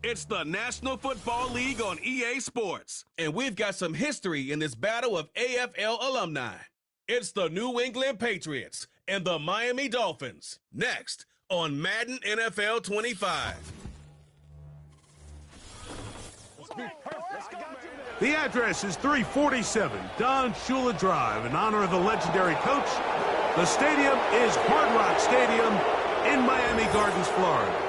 It's the National Football League on EA Sports, and we've got some history in this battle of AFL alumni. It's the New England Patriots and the Miami Dolphins, next on Madden NFL 25. The address is 347 Don Shula Drive in honor of the legendary coach. The stadium is Hard Rock Stadium in Miami Gardens, Florida.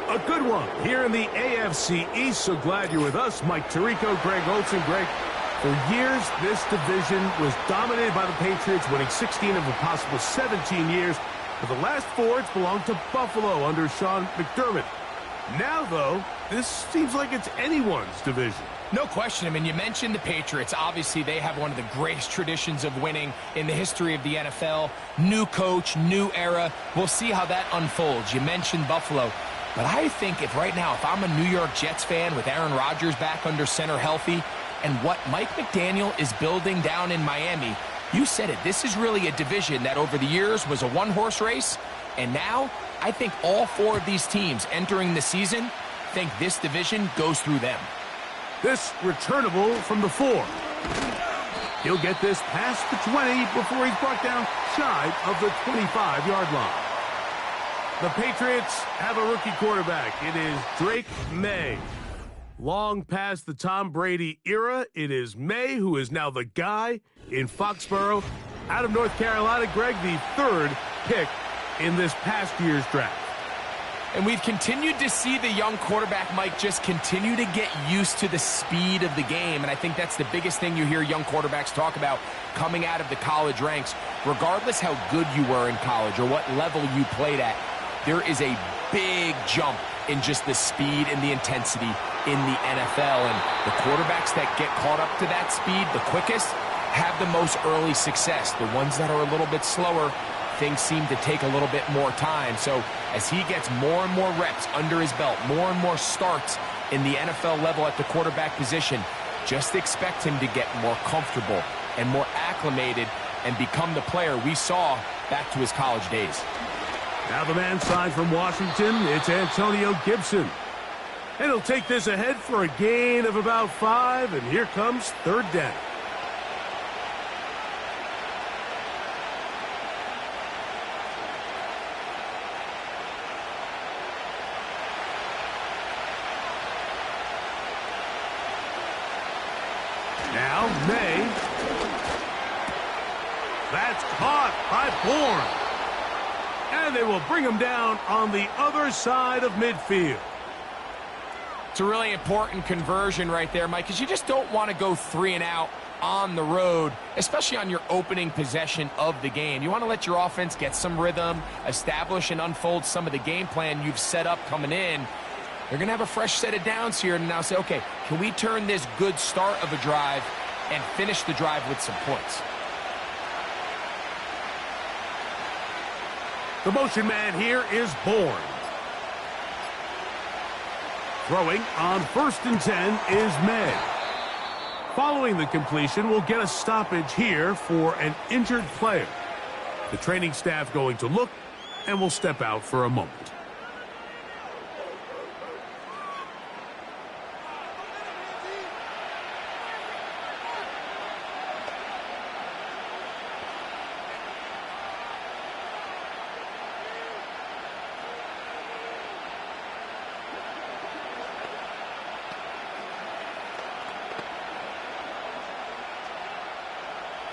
A good one here in the AFC East. So glad you're with us. Mike Tirico, Greg Olson. Greg, for years, this division was dominated by the Patriots, winning 16 of a possible 17 years. For the last 4, it's belonged to Buffalo under Sean McDermott. Now, though, this seems like it's anyone's division. No question. I mean, you mentioned the Patriots. Obviously, they have one of the greatest traditions of winning in the history of the NFL. New coach, new era. We'll see how that unfolds. You mentioned Buffalo. But I think if I'm a New York Jets fan with Aaron Rodgers back under center healthy, and what Mike McDaniel is building down in Miami, you said it, this is really a division that over the years was a one-horse race, and now I think all 4 of these teams entering the season think this division goes through them. This returnable from the 4. He'll get this past the 20 before he's brought down shy of the 25-yard line. The Patriots have a rookie quarterback. It is Drake May. Long past the Tom Brady era, it is May who is now the guy in Foxborough. Out of North Carolina, Greg, the 3rd pick in this past year's draft. And we've continued to see the young quarterback, Mike, just continue to get used to the speed of the game. And I think that's the biggest thing you hear young quarterbacks talk about coming out of the college ranks. Regardless how good you were in college or what level you played at, there is a big jump in just the speed and the intensity in the NFL. And the quarterbacks that get caught up to that speed the quickest have the most early success. The ones that are a little bit slower, things seem to take a little bit more time. So as he gets more and more reps under his belt, more and more starts in the NFL level at the quarterback position, just expect him to get more comfortable and more acclimated and become the player we saw back to his college days. Now the man signed from Washington, it's Antonio Gibson. And he'll take this ahead for a gain of about 5, and here comes 3rd down. Now May. That's caught by Bourne. And they will bring him down on the other side of midfield. It's a really important conversion right there, Mike, because you just don't want to go 3 and out on the road, especially on your opening possession of the game. You want to let your offense get some rhythm, establish and unfold some of the game plan you've set up coming in. They're going to have a fresh set of downs here and now say, okay, can we turn this good start of a drive and finish the drive with some points? The motion man here is Bourne. Throwing on 1st and 10 is May. Following the completion, we'll get a stoppage here for an injured player. The training staff going to look, and we'll step out for a moment.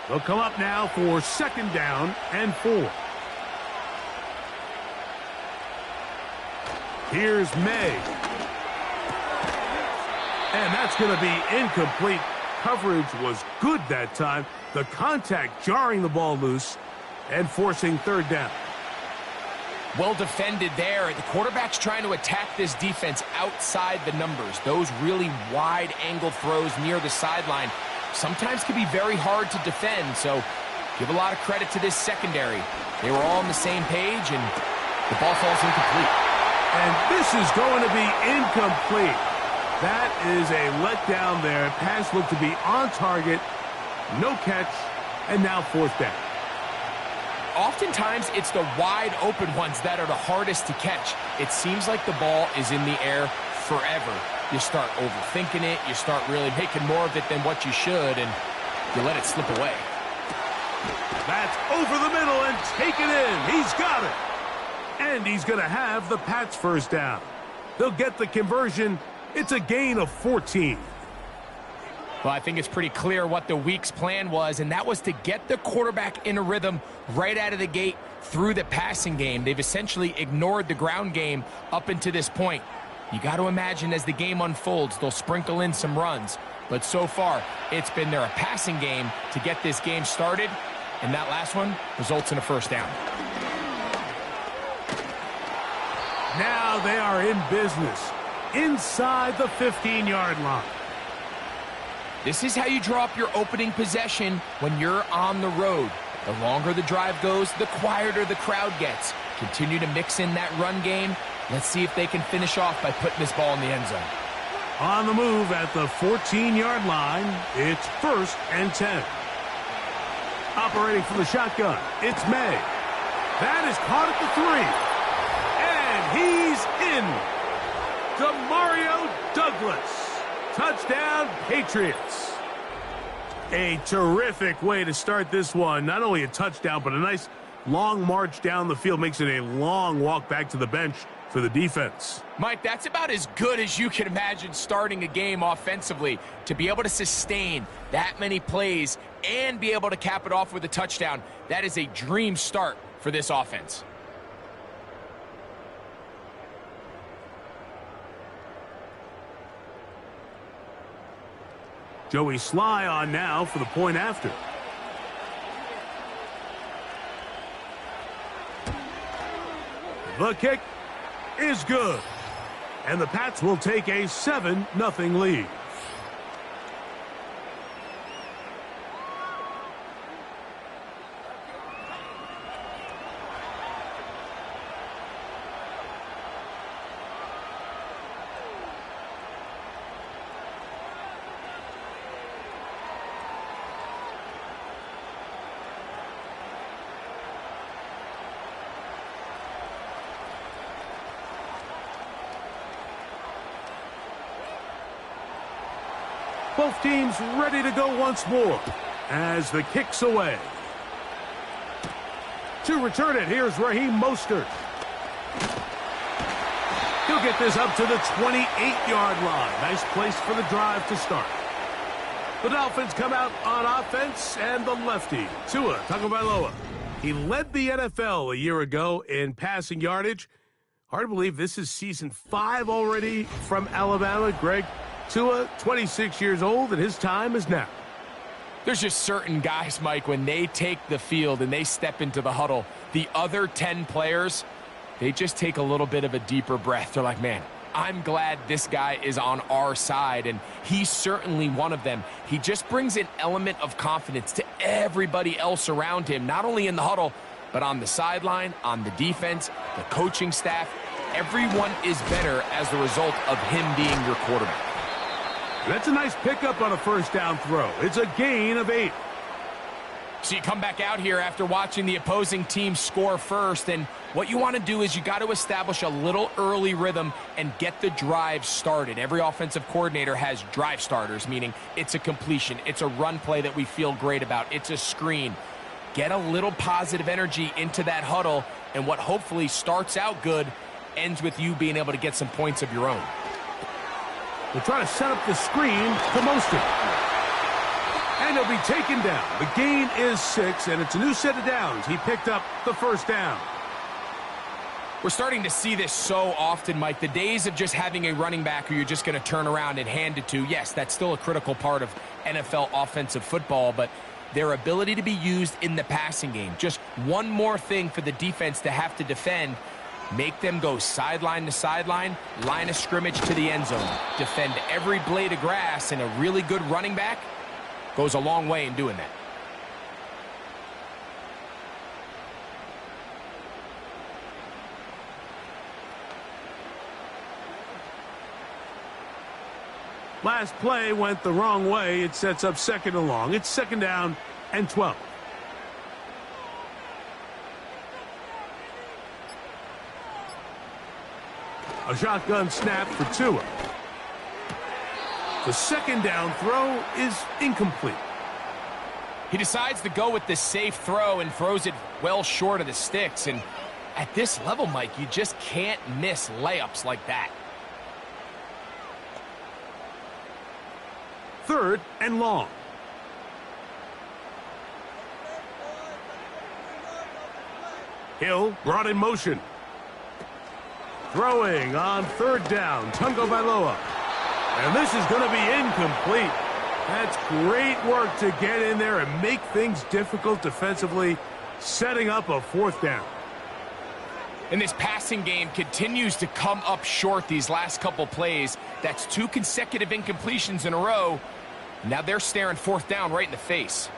They'll come up now for 2nd down and 4. Here's May. And that's going to be incomplete. Coverage was good that time. The contact jarring the ball loose and forcing 3rd down. Well defended there. The quarterback's trying to attack this defense outside the numbers. Those really wide angle throws near the sideline sometimes can be very hard to defend, so give a lot of credit to this secondary. They were all on the same page, and the ball falls incomplete. And this is going to be incomplete. That is a letdown there. Pass looked to be on target, no catch, and now 4th down. Oftentimes, it's the wide open ones that are the hardest to catch. It seems like the ball is in the air forever, you start overthinking it, you start really making more of it than what you should, and you let it slip away. That's over the middle and taken in. He's got it. And he's going to have the Pats first down. They'll get the conversion. It's a gain of 14. Well, I think it's pretty clear what the week's plan was, and that was to get the quarterback in a rhythm right out of the gate through the passing game. They've essentially ignored the ground game up until this point. You got to imagine as the game unfolds, they'll sprinkle in some runs. But so far, it's been their passing game to get this game started, and that last one results in a first down. Now they are in business inside the 15-yard line. This is how you draw up your opening possession when you're on the road. The longer the drive goes, the quieter the crowd gets. Continue to mix in that run game. Let's see if they can finish off by putting this ball in the end zone. On the move at the 14-yard line, it's 1st and 10. Operating from the shotgun, it's May. That is caught at the 3. And he's in. Demario Douglas. Touchdown, Patriots. A terrific way to start this one. Not only a touchdown, but a nice long march down the field. Makes it a long walk back to the bench for the defense. Mike, that's about as good as you can imagine starting a game offensively. To be able to sustain that many plays and be able to cap it off with a touchdown, that is a dream start for this offense. Joey Sly on now for the point after. The kick is good. And the Pats will take a 7-0 lead. Both teams ready to go once more as the kick's away. To return it, here's Raheem Mostert. He'll get this up to the 28-yard line. Nice place for the drive to start. The Dolphins come out on offense, and the lefty, Tua Tagovailoa. He led the NFL a year ago in passing yardage. Hard to believe this is season 5 already from Alabama. Greg, Tua, 26 years old, and his time is now. There's just certain guys, Mike, when they take the field and they step into the huddle, the other 10 players, they just take a little bit of a deeper breath. They're like, man, I'm glad this guy is on our side, and he's certainly one of them. He just brings an element of confidence to everybody else around him, not only in the huddle, but on the sideline, on the defense, the coaching staff. Everyone is better as the result of him being your quarterback. That's a nice pickup on a first down throw. It's a gain of 8. So you come back out here after watching the opposing team score first, and what you want to do is you got to establish a little early rhythm and get the drive started. Every offensive coordinator has drive starters, meaning it's a completion, it's a run play that we feel great about, it's a screen. Get a little positive energy into that huddle, and what hopefully starts out good ends with you being able to get some points of your own. They'll try to set up the screen to Mostert. And he'll be taken down. The gain is 6, and it's a new set of downs. He picked up the first down. We're starting to see this so often, Mike. The days of just having a running back who you're just going to turn around and hand it to, yes, that's still a critical part of NFL offensive football, but their ability to be used in the passing game. Just one more thing for the defense to have to defend. Make them go sideline to sideline, line of scrimmage to the end zone. Defend every blade of grass, and a really good running back goes a long way in doing that. Last play went the wrong way. It sets up 2nd and long. It's 2nd down and 12. A shotgun snap for Tua. The second down throw is incomplete. He decides to go with the safe throw and throws it well short of the sticks. And at this level, Mike, you just can't miss layups like that. Third and long. Hill brought in motion. Throwing on third down, Tagovailoa. And this is going to be incomplete. That's great work to get in there and make things difficult defensively, setting up a fourth down. And this passing game continues to come up short these last couple plays. That's 2 consecutive incompletions in a row. Now they're staring fourth down right in the face.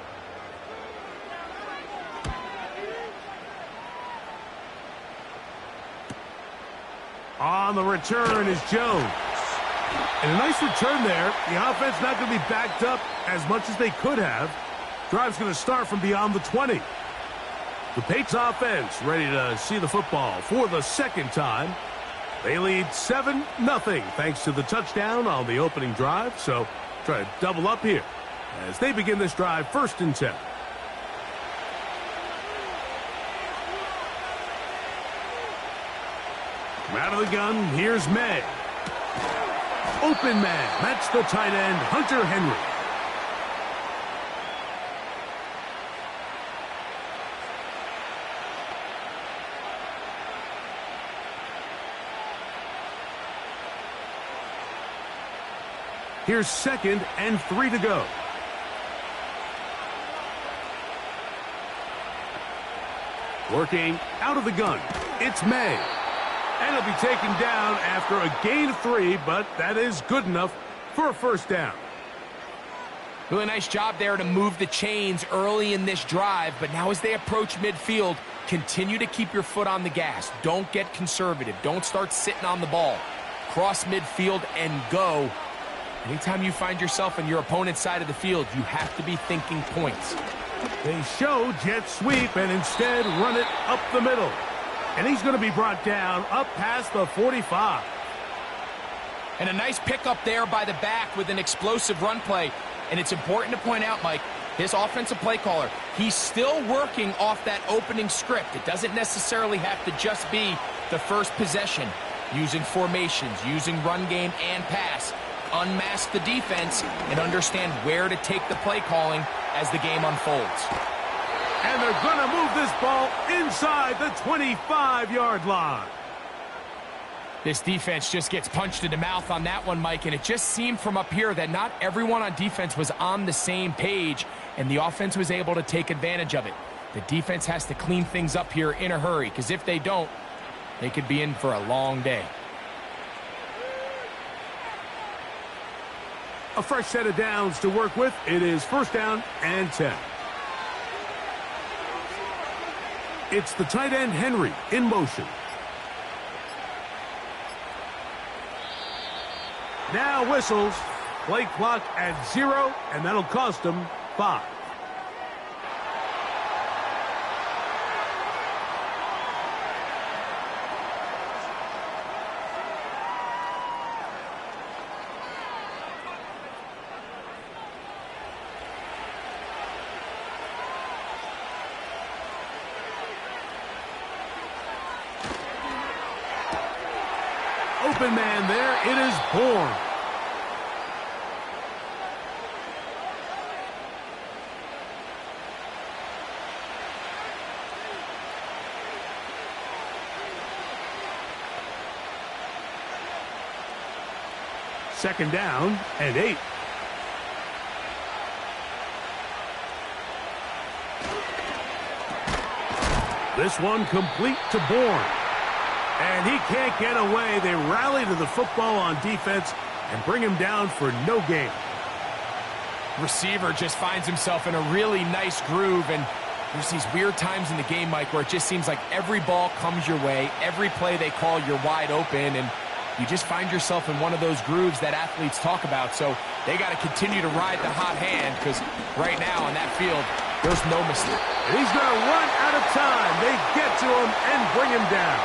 On the return is Jones. And a nice return there. The offense not going to be backed up as much as they could have. Drive's going to start from beyond the 20. The Patriots offense ready to see the football for the second time. They lead 7-0 thanks to the touchdown on the opening drive. So try to double up here as they begin this drive 1st and 10. Out of the gun, here's May. Open man, that's the tight end, Hunter Henry. Here's 2nd and 3 to go. Working out of the gun, it's May. And he'll be taken down after a gain of 3, but that is good enough for a first down. Really nice job there to move the chains early in this drive, but now as they approach midfield, continue to keep your foot on the gas. Don't get conservative. Don't start sitting on the ball. Cross midfield and go. Anytime you find yourself on your opponent's side of the field, you have to be thinking points. They show jet sweep and instead run it up the middle. And he's going to be brought down up past the 45. And a nice pickup there by the back with an explosive run play. And it's important to point out, Mike, his offensive play caller, he's still working off that opening script. It doesn't necessarily have to just be the first possession. Using formations, using run game and pass. Unmask the defense and understand where to take the play calling as the game unfolds. And they're going to move this ball inside the 25-yard line. This defense just gets punched in the mouth on that one, Mike, and it just seemed from up here that not everyone on defense was on the same page, and the offense was able to take advantage of it. The defense has to clean things up here in a hurry, because if they don't, they could be in for a long day. A fresh set of downs to work with. It is 1st down and 10. It's the tight end, Henry, in motion. Now whistles. Play clock at 0, and that'll cost them 5. Open man there. It is Bourne. Second down and 8. This one complete to Bourne. And he can't get away. They rally to the football on defense and bring him down for no gain. Receiver just finds himself in a really nice groove, and there's these weird times in the game, Mike, where it just seems like every ball comes your way, every play they call, you're wide open, and you just find yourself in one of those grooves that athletes talk about. So they got to continue to ride the hot hand, because right now on that field, there's no mistake. And he's going to run out of time. They get to him and bring him down.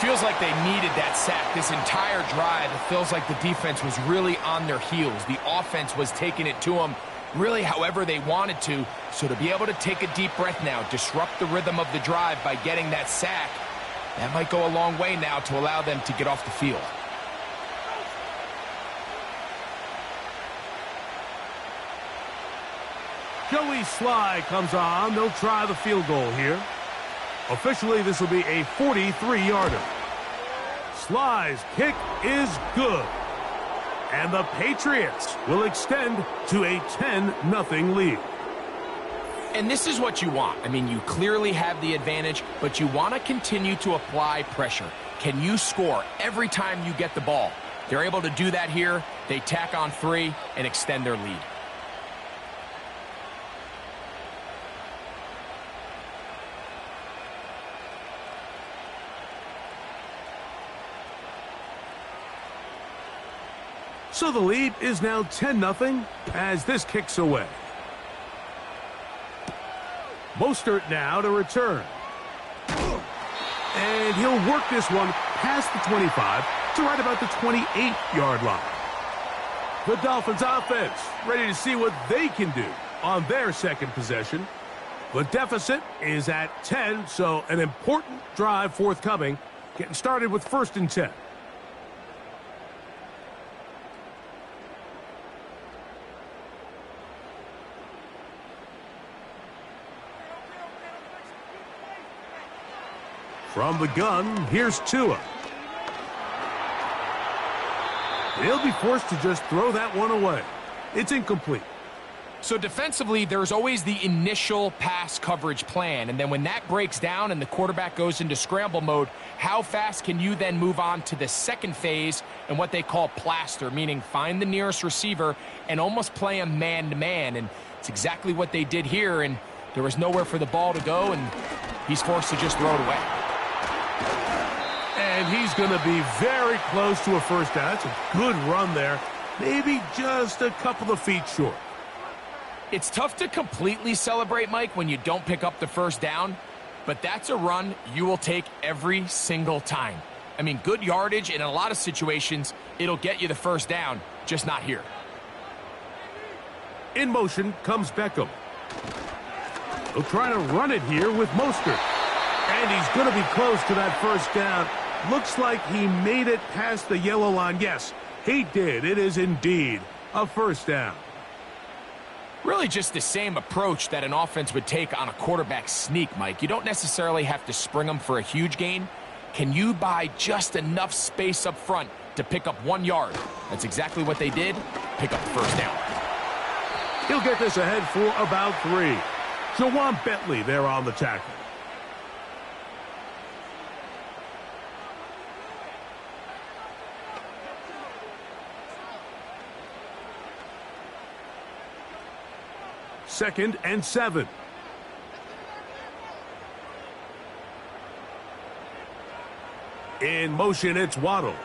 Feels like they needed that sack this entire drive. It feels like the defense was really on their heels. The offense was taking it to them really however they wanted to. So to be able to take a deep breath now, disrupt the rhythm of the drive by getting that sack, that might go a long way now to allow them to get off the field. Joey Sly comes on. They'll try the field goal here. Officially, this will be a 43-yarder. Sly's kick is good. And the Patriots will extend to a 10-0 lead. And this is what you want. I mean, you clearly have the advantage, but you want to continue to apply pressure. Can you score every time you get the ball? They're able to do that here. They tack on 3 and extend their lead. So the lead is now 10-0 as this kicks away. Mostert now to return. And he'll work this one past the 25 to right about the 28-yard line. The Dolphins offense ready to see what they can do on their second possession. The deficit is at 10, so an important drive forthcoming. Getting started with 1st and 10. From the gun, here's Tua. He'll be forced to just throw that one away. It's incomplete. So defensively, there's always the initial pass coverage plan, and then when that breaks down and the quarterback goes into scramble mode, how fast can you then move on to the second phase and what they call plaster, meaning find the nearest receiver and almost play him man-to-man, and it's exactly what they did here, and there was nowhere for the ball to go, and he's forced to just throw it away. And he's going to be very close to a first down. That's a good run there. Maybe just a couple of feet short. It's tough to completely celebrate, Mike, when you don't pick up the first down, but that's a run you will take every single time. I mean, good yardage, and in a lot of situations, it'll get you the first down, just not here. In motion comes Beckham. He'll try to run it here with Mostert. And he's going to be close to that first down. Looks like he made it past the yellow line. Yes, he did. It is indeed a first down. Really just the same approach that an offense would take on a quarterback sneak, Mike. You don't necessarily have to spring them for a huge gain. Can you buy just enough space up front to pick up 1 yard? That's exactly what they did. Pick up the first down. He'll get this ahead for about 3. Jawan Bentley there on the tackle. Second and 7. In motion, it's Waddle.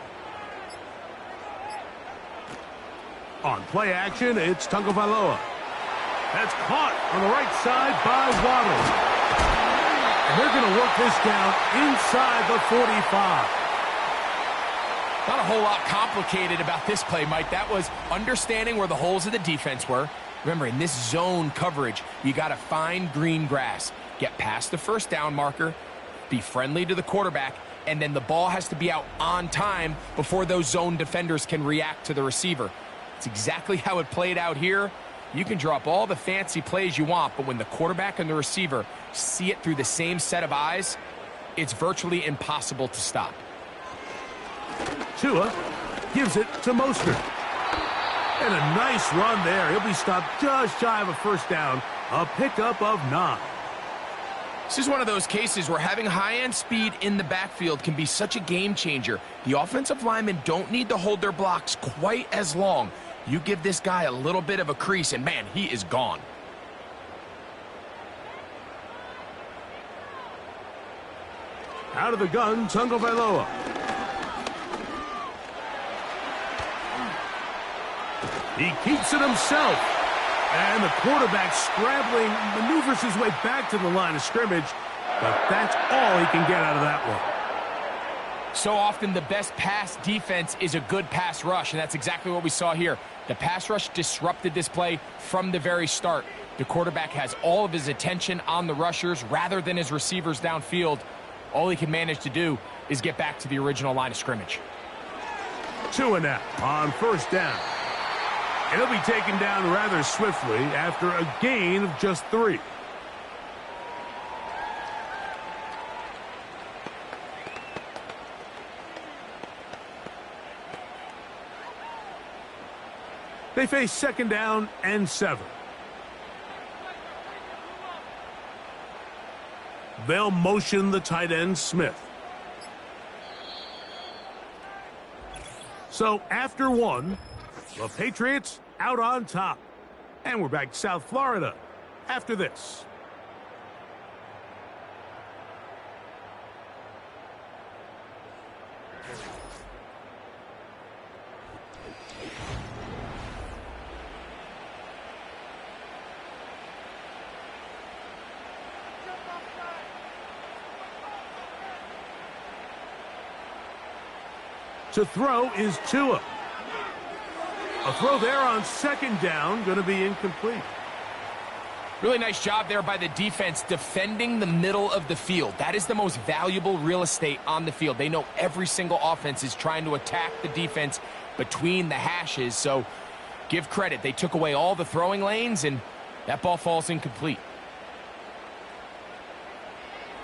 On play action, it's Tagovailoa. That's caught on the right side by Waddle. And they're going to work this down inside the 45. Not a whole lot complicated about this play, Mike. That was understanding where the holes of the defense were. Remember, in this zone coverage, you got to find green grass. Get past the first down marker, be friendly to the quarterback, and then the ball has to be out on time before those zone defenders can react to the receiver. It's exactly how it played out here. You can drop all the fancy plays you want, but when the quarterback and the receiver see it through the same set of eyes, it's virtually impossible to stop. Tua gives it to Mostert. And a nice run there. He'll be stopped just shy of a first down. A pickup of 9. This is one of those cases where having high-end speed in the backfield can be such a game changer. The offensive linemen don't need to hold their blocks quite as long. You give this guy a little bit of a crease, and man, he is gone. Out of the gun, Tagovailoa. He keeps it himself. And the quarterback scrambling, maneuvers his way back to the line of scrimmage. But that's all he can get out of that one. So often the best pass defense is a good pass rush, and that's exactly what we saw here. The pass rush disrupted this play from the very start. The quarterback has all of his attention on the rushers rather than his receivers downfield. All he can manage to do is get back to the original line of scrimmage. 2 and out on first down. And he'll be taken down rather swiftly after a gain of just 3. They face second down and 7. They'll motion the tight end, Smith. So after 1, the Patriots out on top. And we're back to South Florida after this. To throw is Tua. A throw there on second down, going to be incomplete. Really nice job there by the defense defending the middle of the field. That is the most valuable real estate on the field. They know every single offense is trying to attack the defense between the hashes, so give credit. They took away all the throwing lanes, and that ball falls incomplete.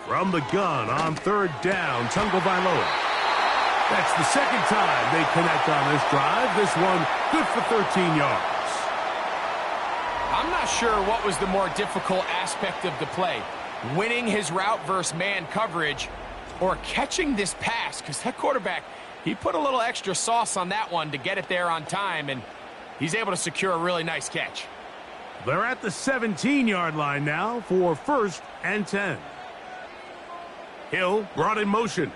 From the gun on third down, Tagovailoa. That's the second time they connect on this drive. This one good for 13 yards. I'm not sure what was the more difficult aspect of the play, winning his route versus man coverage or catching this pass, because that quarterback, he put a little extra sauce on that one to get it there on time, and he's able to secure a really nice catch. They're at the 17-yard line now for first and 10. Hill brought in motion.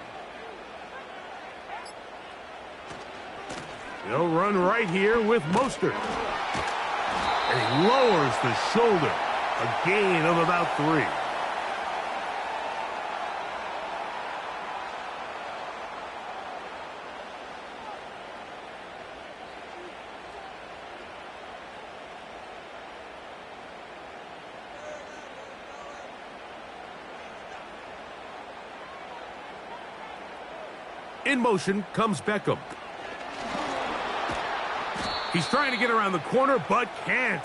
He'll run right here with Mostert. And he lowers the shoulder. A gain of about 3. In motion comes Beckham. He's trying to get around the corner, but can't.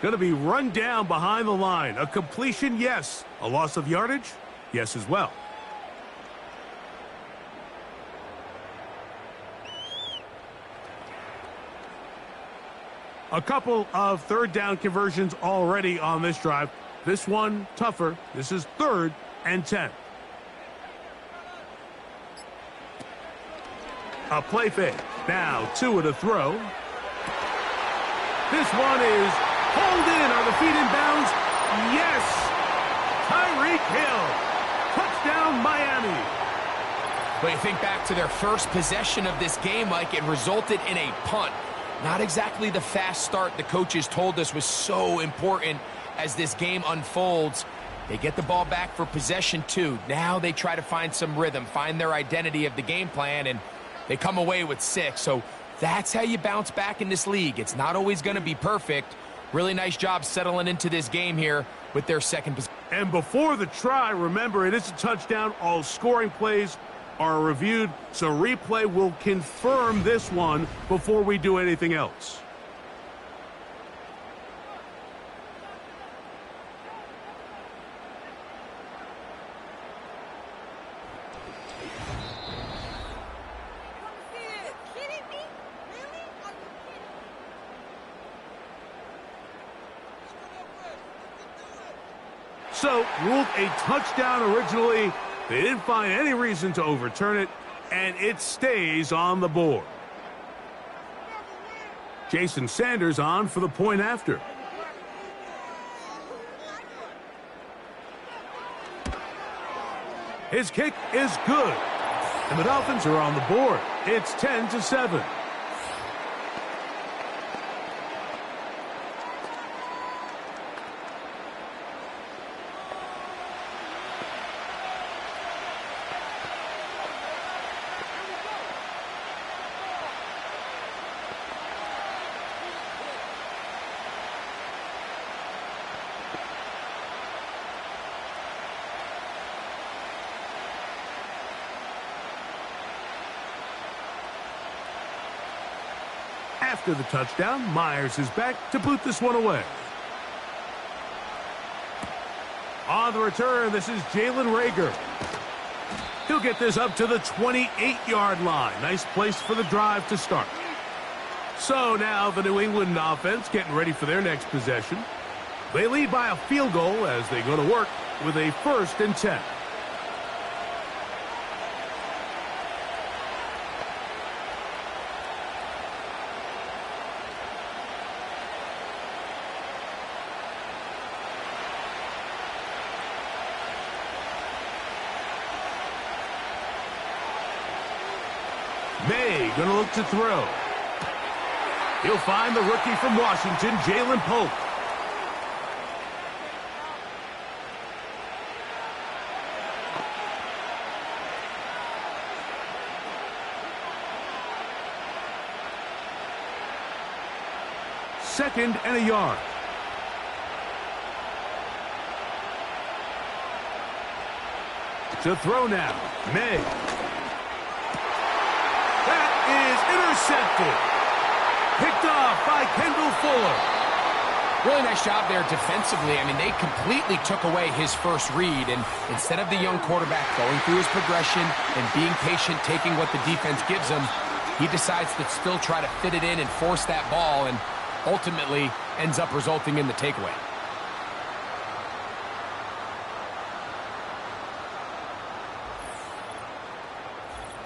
Going to be run down behind the line. A completion, yes. A loss of yardage, yes as well. A couple of third down conversions already on this drive. This one tougher. This is 3rd and 10. A play fake. Now Tua to throw. This one is hauled in. Are the feet in bounds? Yes! Tyreek Hill. Touchdown, Miami. But you think back to their first possession of this game, Mike, it resulted in a punt. Not exactly the fast start the coaches told us was so important as this game unfolds. They get the ball back for possession 2. Now they try to find some rhythm, find their identity of the game plan, and they come away with 6. So that's how you bounce back in this league. It's not always going to be perfect. Really nice job settling into this game here with their second possession. And before the try, remember, it is a touchdown. All scoring plays are reviewed, so replay will confirm this one before we do anything else. So, ruled a touchdown originally. They didn't find any reason to overturn it, and it stays on the board. Jason Sanders on for the point after. His kick is good, and the Dolphins are on the board. It's 10-7. After the touchdown, Myers is back to boot this one away. On the return, this is Jalen Reagor. He'll get this up to the 28-yard line. Nice place for the drive to start. So now the New England offense getting ready for their next possession. They lead by a field goal as they go to work with a 1st and 10. May gonna look to throw. He'll find the rookie from Washington, Jalen Pope. Second and a yard. To throw now, May. That is intercepted. Picked off by Kendall Fuller. Really nice job there defensively. I mean, they completely took away his first read, and instead of the young quarterback going through his progression and being patient, taking what the defense gives him, he decides to still try to fit it in and force that ball, and ultimately ends up resulting in the takeaway.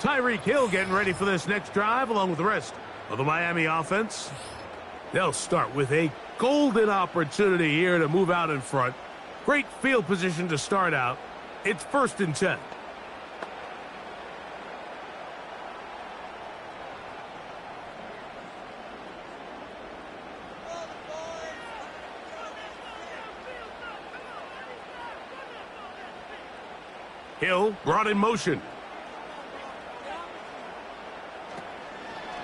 Tyreek Hill getting ready for this next drive along with the rest of the Miami offense. They'll start with a golden opportunity here to move out in front. Great field position to start out. It's 1st and 10. Hill brought in motion.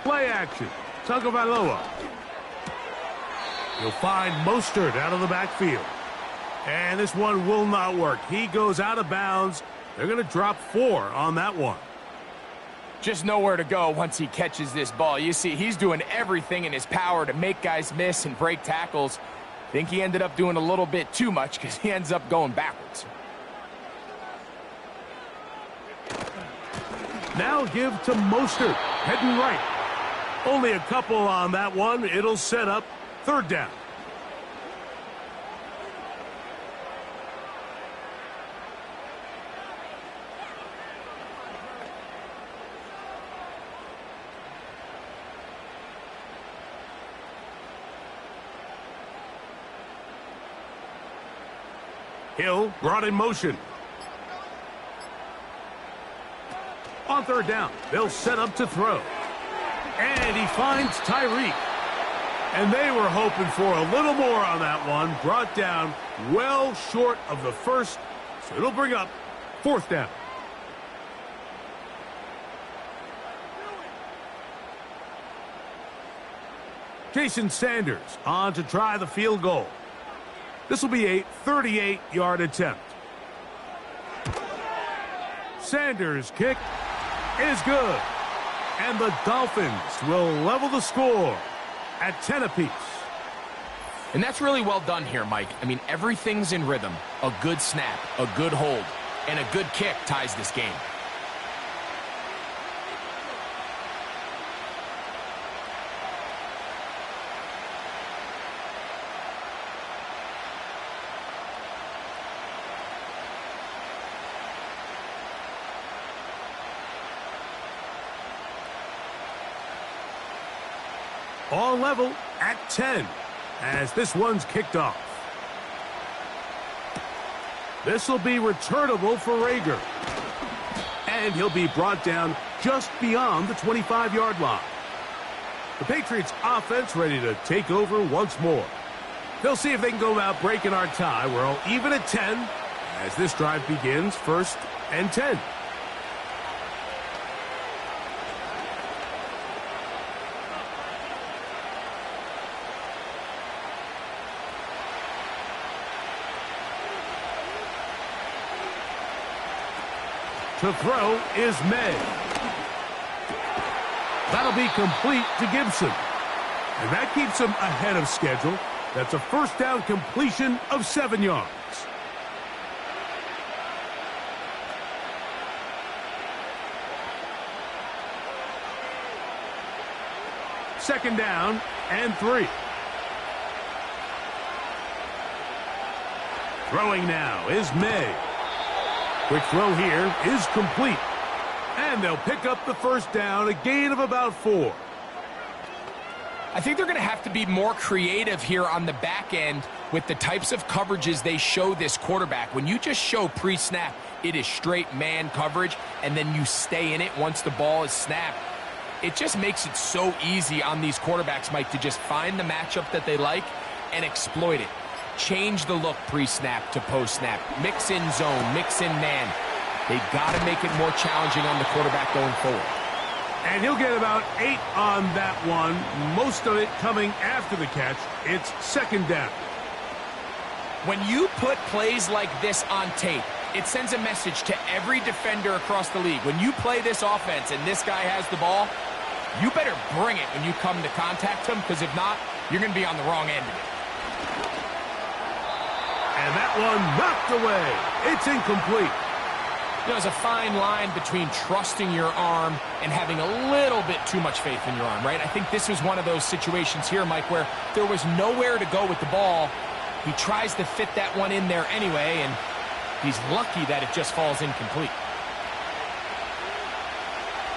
Play action. Tagovailoa. He'll find Mostert out of the backfield. And this one will not work. He goes out of bounds. They're going to drop 4 on that one. Just nowhere to go once he catches this ball. You see, he's doing everything in his power to make guys miss and break tackles. I think he ended up doing a little bit too much because he ends up going backwards. Now give to Mostert, heading right. Only a couple on that one. It'll set up 3rd down. Hill brought in motion. On 3rd down, they'll set up to throw. And he finds Tyreek. And they were hoping for a little more on that one. Brought down well short of the first. So it'll bring up 4th down. Jason Sanders on to try the field goal. This will be a 38-yard attempt. Sanders' kick is good. And the Dolphins will level the score at 10 apiece. And that's really well done here, Mike. I mean, everything's in rhythm. A good snap, a good hold, and a good kick ties this game. All level at 10 as this one's kicked off. This will be returnable for Reagor. And he'll be brought down just beyond the 25-yard line. The Patriots offense ready to take over once more. They'll see if they can go about breaking our tie. We're all even at 10 as this drive begins, 1st and 10. To throw is May. That'll be complete to Gibson. And that keeps him ahead of schedule. That's a first down completion of 7 yards. Second down and 3. Throwing now is May. Quick throw here is complete. And they'll pick up the first down, a gain of about 4. I think they're going to have to be more creative here on the back end with the types of coverages they show this quarterback. When you just show pre-snap, it is straight man coverage, and then you stay in it once the ball is snapped. It just makes it so easy on these quarterbacks, Mike, to just find the matchup that they like and exploit it. Change the look pre-snap to post-snap. Mix in zone, mix in man. They got to make it more challenging on the quarterback going forward. And he'll get about 8 on that one, most of it coming after the catch. It's second down. When you put plays like this on tape, it sends a message to every defender across the league. When you play this offense and this guy has the ball, you better bring it when you come to contact him, because if not, you're going to be on the wrong end of it. And that one knocked away. It's incomplete. There's a fine line between trusting your arm and having a little bit too much faith in your arm, right? I think this was one of those situations here, Mike, where there was nowhere to go with the ball. He tries to fit that one in there anyway, and he's lucky that it just falls incomplete.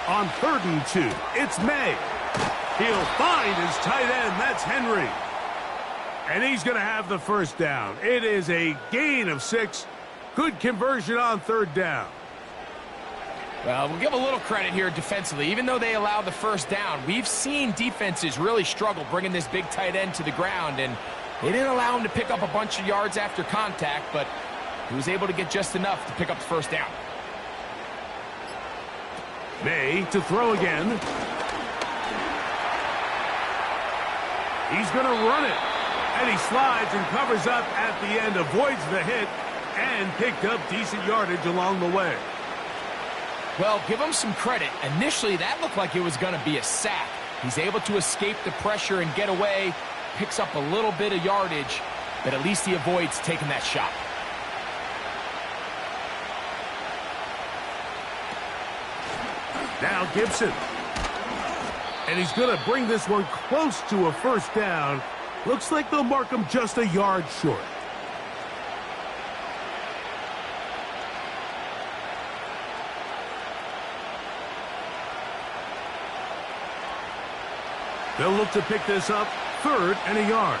On 3rd and 2, it's May. He'll find his tight end. That's Henry. And he's going to have the first down. It is a gain of 6. Good conversion on 3rd down. Well, we'll give a little credit here defensively. Even though they allow the first down, we've seen defenses really struggle bringing this big tight end to the ground, and they didn't allow him to pick up a bunch of yards after contact, but he was able to get just enough to pick up the first down. May to throw again. He's going to run it. And he slides and covers up at the end, avoids the hit, and picked up decent yardage along the way. Well, give him some credit. Initially, that looked like it was going to be a sack. He's able to escape the pressure and get away, picks up a little bit of yardage, but at least he avoids taking that shot. Now Gibson. And he's going to bring this one close to a first down. Looks like they'll mark him just a yard short. They'll look to pick this up 3rd and a yard.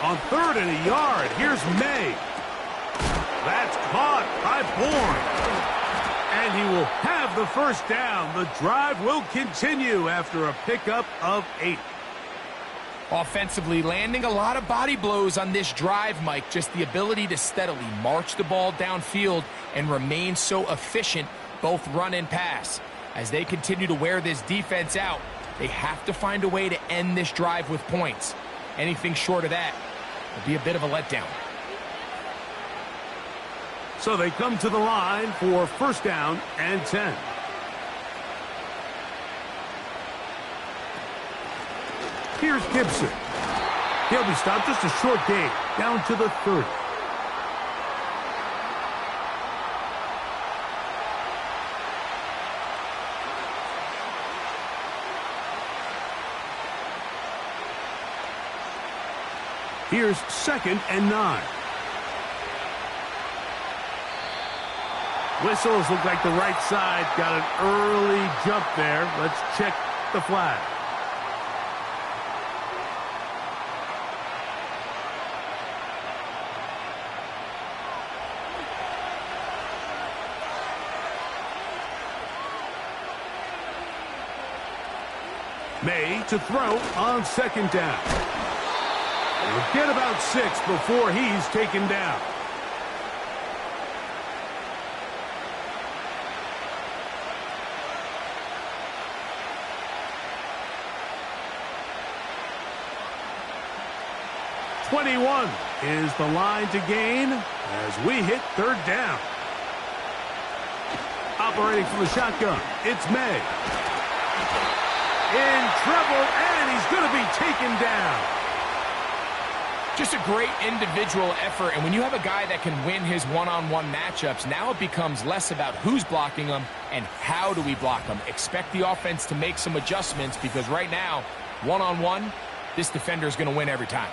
On 3rd and a yard, here's May. That's caught by Bourne. And he will have the first down. The drive will continue after a pickup of 8. Offensively, landing a lot of body blows on this drive, Mike. Just the ability to steadily march the ball downfield and remain so efficient, both run and pass. As they continue to wear this defense out, they have to find a way to end this drive with points. Anything short of that will be a bit of a letdown. So they come to the line for first down and 10. Here's Gibson. He'll be stopped, just a short gain, down to the 30. Here's 2nd and 9. Whistles look like the right side got an early jump there. Let's check the flag. May to throw on 2nd down. We'll get about 6 before he's taken down. .21 is the line to gain as we hit 3rd down. Operating from the shotgun, it's May. In trouble, and he's going to be taken down. Just a great individual effort, and when you have a guy that can win his one-on-one matchups, now it becomes less about who's blocking him and how do we block him. Expect the offense to make some adjustments because right now, one-on-one, this defender is going to win every time.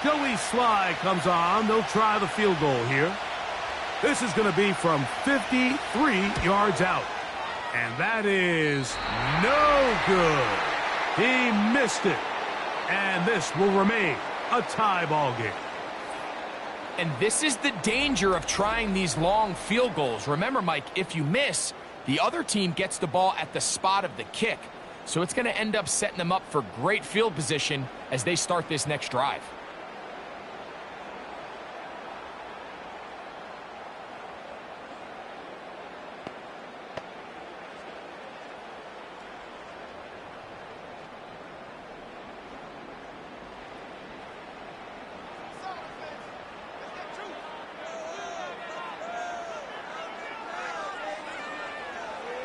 Joey Sly comes on. They'll try the field goal here. This is going to be from 53 yards out. And that is no good. He missed it. And this will remain a tie ball game. And this is the danger of trying these long field goals. Remember, Mike, if you miss, the other team gets the ball at the spot of the kick. So it's going to end up setting them up for great field position as they start this next drive.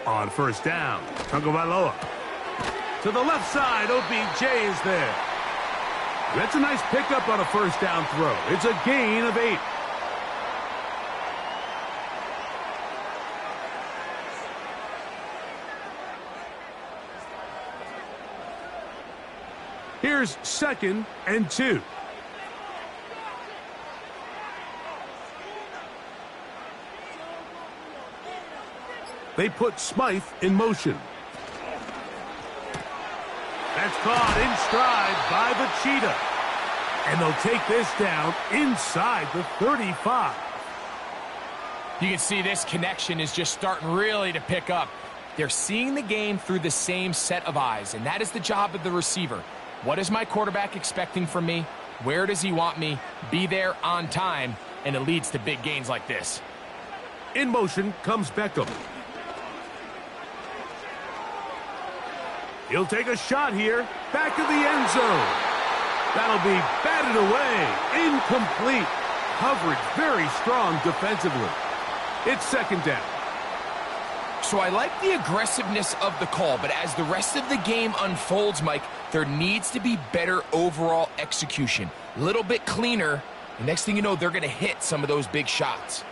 On first down, Tagovailoa. To the left side, OBJ is there. That's a nice pickup on a first down throw. It's a gain of 8. Here's 2nd and 2. They put Smythe in motion. That's caught in stride by the Cheetah. And they'll take this down inside the 35. You can see this connection is just starting really to pick up. They're seeing the game through the same set of eyes, and that is the job of the receiver. What is my quarterback expecting from me? Where does he want me? Be there on time, and it leads to big gains like this. In motion comes Beckham. He'll take a shot here. Back of the end zone. That'll be batted away. Incomplete. Coverage very strong defensively. It's 2nd down. So I like the aggressiveness of the call, but as the rest of the game unfolds, Mike, there needs to be better overall execution. A little bit cleaner. The next thing you know, they're going to hit some of those big shots.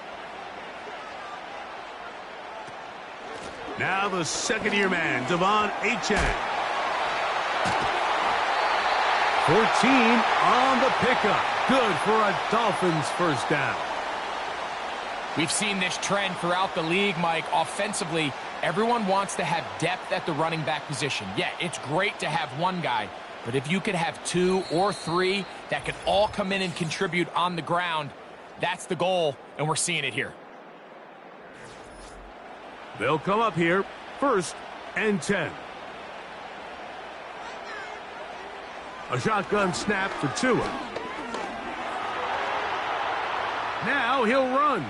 Now the second-year man, Devon Achane. 14 on the pickup. Good for a Dolphins first down. We've seen this trend throughout the league, Mike. Offensively, everyone wants to have depth at the running back position. Yeah, it's great to have one guy, but if you could have 2 or 3 that could all come in and contribute on the ground, that's the goal, and we're seeing it here. They'll come up here, 1st and 10. A shotgun snap for Tua. Now he'll run.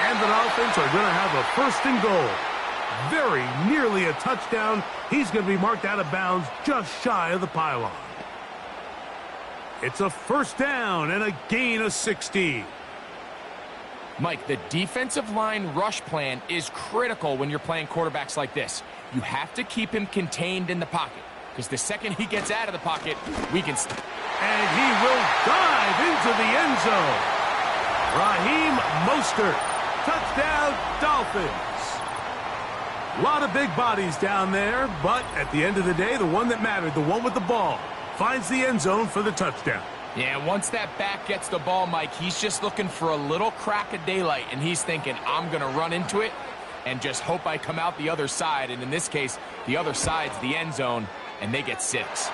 And the Dolphins are going to have a 1st and goal. Very nearly a touchdown. He's going to be marked out of bounds just shy of the pylon. It's a 1st down and a gain of 16. Mike, the defensive line rush plan is critical when you're playing quarterbacks like this. You have to keep him contained in the pocket, because the second he gets out of the pocket, we can... And he will dive into the end zone. Raheem Mostert. Touchdown, Dolphins. A lot of big bodies down there, but at the end of the day, the one that mattered, the one with the ball, finds the end zone for the touchdown. Yeah, once that back gets the ball, Mike, he's just looking for a little crack of daylight, and he's thinking, I'm going to run into it and just hope I come out the other side. And in this case, the other side's the end zone, and they get 6.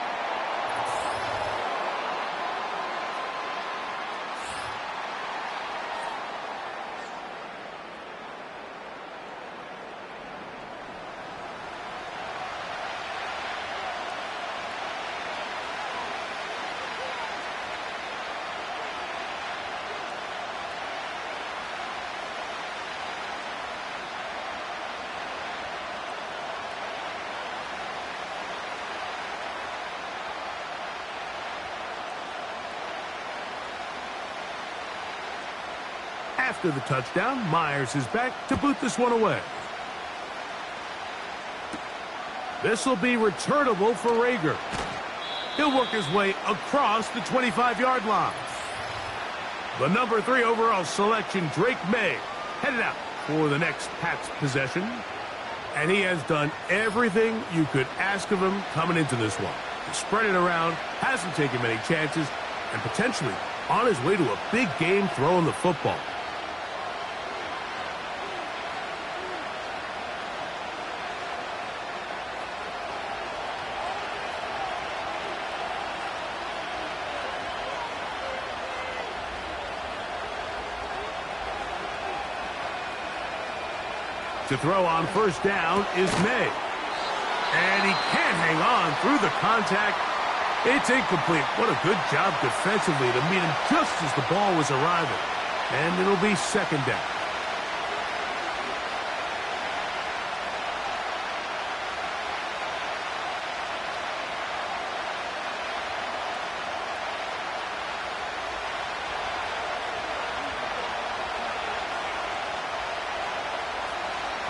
After the touchdown, Myers is back to boot this one away. This will be returnable for Rager. He'll work his way across the 25-yard line. The number 3 overall selection, Drake May, headed out for the next Pats possession. And he has done everything you could ask of him coming into this one. He spread it around, hasn't taken many chances, and potentially on his way to a big game throwing the football. To throw on first down is May. And he can't hang on through the contact. It's incomplete. What a good job defensively to meet him just as the ball was arriving. And it'll be second down.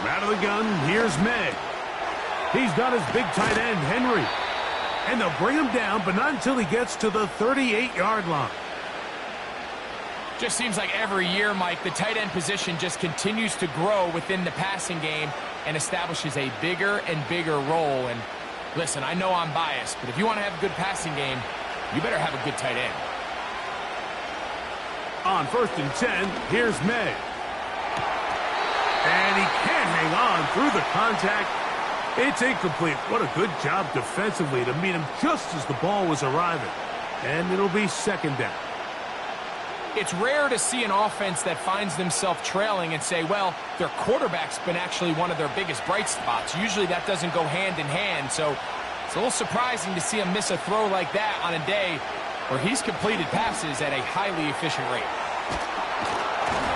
Out of the gun, here's May. He's got his big tight end, Henry. And they'll bring him down, but not until he gets to the 38-yard line. Just seems like every year, Mike, the tight end position just continues to grow within the passing game and establishes a bigger and bigger role. And listen, I know I'm biased, but if you want to have a good passing game, you better have a good tight end. On 1st and 10, here's May. And he can't hang on through the contact. It's incomplete. What a good job defensively to meet him just as the ball was arriving. And it'll be second down. It's rare to see an offense that finds themselves trailing and say, well, their quarterback's been actually one of their biggest bright spots. Usually that doesn't go hand in hand. So it's a little surprising to see him miss a throw like that on a day where he's completed passes at a highly efficient rate.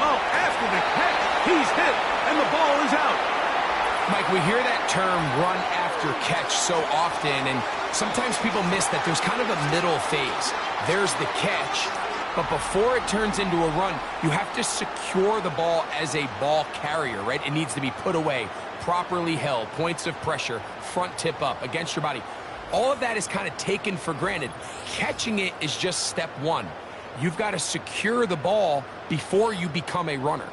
Oh, after the catch, he's hit. And the ball is out. Mike, we hear that term run after catch so often, and sometimes people miss that there's kind of a middle phase. There's the catch, but before it turns into a run, you have to secure the ball as a ball carrier, right? It needs to be put away, properly held, points of pressure, front tip up against your body. All of that is kind of taken for granted. Catching it is just step one. You've got to secure the ball before you become a runner.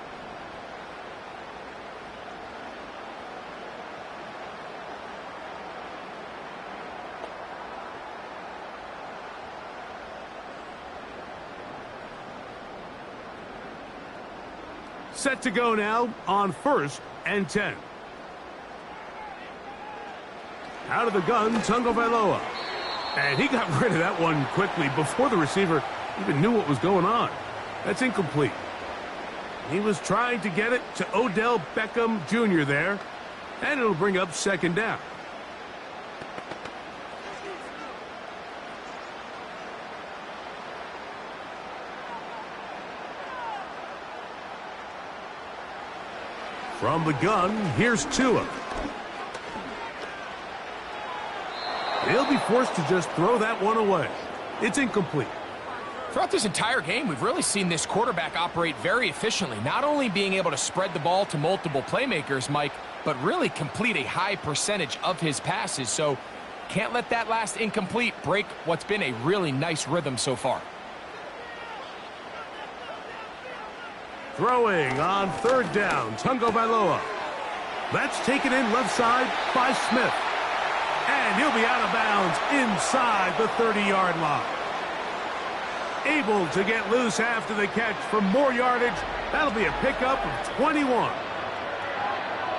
Set to go now on 1st and 10. Out of the gun, Tagovailoa. And he got rid of that one quickly before the receiver even knew what was going on. That's incomplete. He was trying to get it to Odell Beckham Jr. there, and it'll bring up second down. From the gun, here's Tua. He'll be forced to just throw that one away. It's incomplete. Throughout this entire game, we've really seen this quarterback operate very efficiently, not only being able to spread the ball to multiple playmakers, Mike, but really complete a high percentage of his passes. So can't let that last incomplete break what's been a really nice rhythm so far. Throwing on 3rd down, Tagovailoa. That's taken in left side by Smith. And he'll be out of bounds inside the 30-yard line. Able to get loose after the catch for more yardage. That'll be a pickup of 21.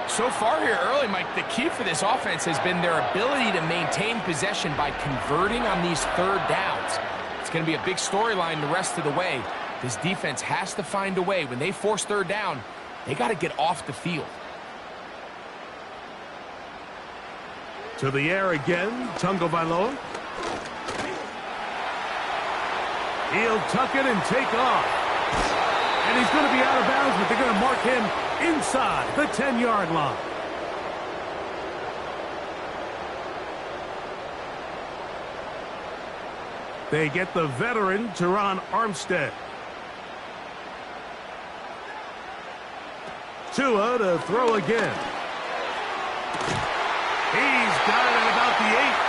So far here early, Mike, the key for this offense has been their ability to maintain possession by converting on these 3rd downs. It's going to be a big storyline the rest of the way. This defense has to find a way. When they force 3rd down, they got to get off the field. To the air again, Tagovailoa. He'll tuck it and take off. And he's going to be out of bounds, but they're going to mark him inside the 10-yard line. They get the veteran, Teron Armstead. Tua to throw again. He's got it at about the 8.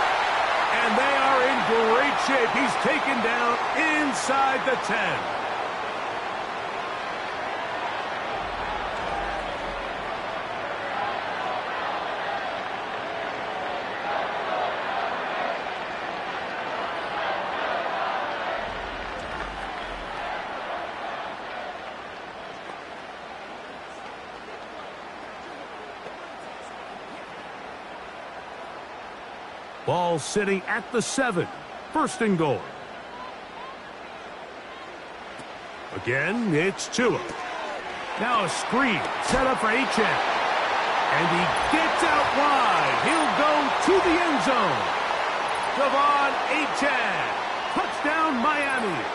And they are in great shape. He's taken down inside the 10. Ball sitting at the 7. First and goal. Again, it's Tua. Now a screen set up for Achane. And he gets out wide. He'll go to the end zone. Devon Achane. Touchdown, Miami.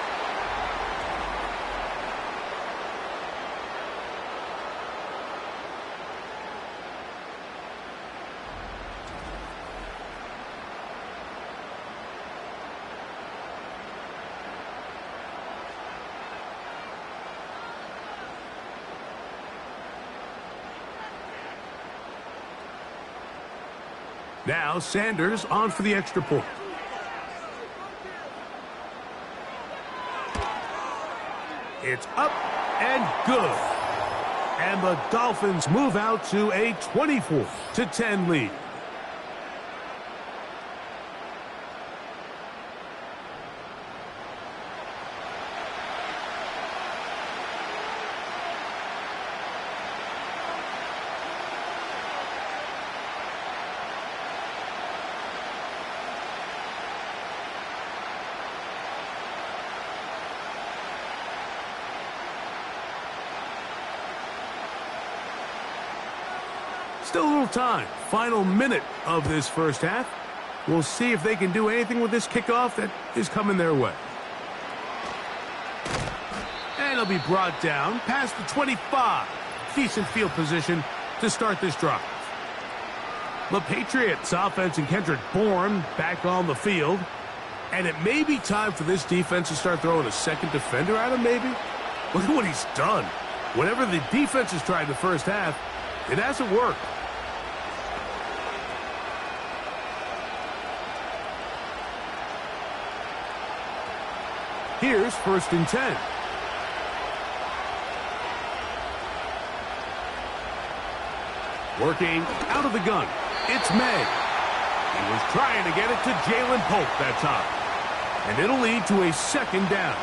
Now Sanders on for the extra point. It's up and good. And the Dolphins move out to a 24-10 lead. Still a little time. Final minute of this first half. We'll see if they can do anything with this kickoff that is coming their way. And it'll be brought down past the 25. Decent field position to start this drive. The Patriots offense and Kendrick Bourne back on the field. And it may be time for this defense to start throwing a second defender at him, maybe. Look at what he's done. Whatever the defense has tried in the first half, it hasn't worked. Here's first and 10. Working out of the gun. It's May. He was trying to get it to Jalen Pope that time. And it'll lead to a second down.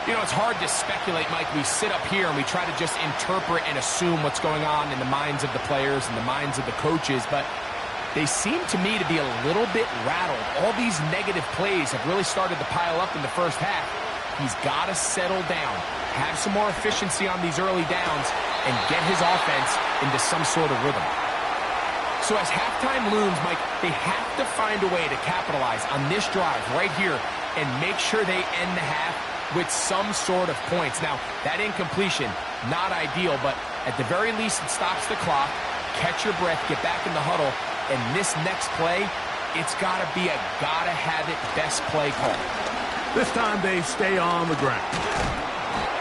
You know, it's hard to speculate, Mike. We sit up here and we try to just interpret and assume what's going on in the minds of the players and the minds of the coaches, but they seem to me to be a little bit rattled. All these negative plays have really started to pile up in the first half. He's got to settle down, have some more efficiency on these early downs, and get his offense into some sort of rhythm. So as halftime looms, Mike, they have to find a way to capitalize on this drive right here and make sure they end the half with some sort of points. Now, that incompletion, not ideal, but at the very least it stops the clock. Catch your breath, get back in the huddle, and this next play, it's got to be a gotta-have-it best play call. This time they stay on the ground.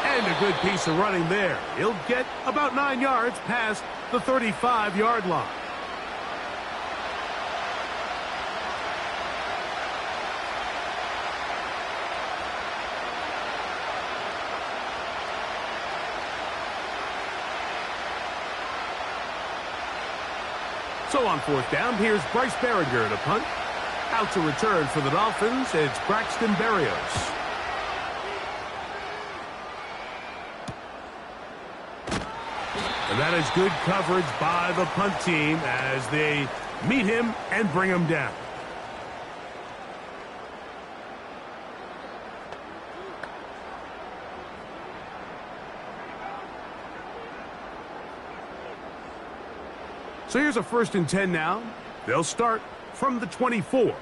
And a good piece of running there. He'll get about 9 yards past the 35-yard line. So on fourth down, here's Bryce Berringer to punt. Out to return for the Dolphins, it's Braxton Berrios. And that is good coverage by the punt team as they meet him and bring him down. So here's a first and 10 now. They'll start from the 24.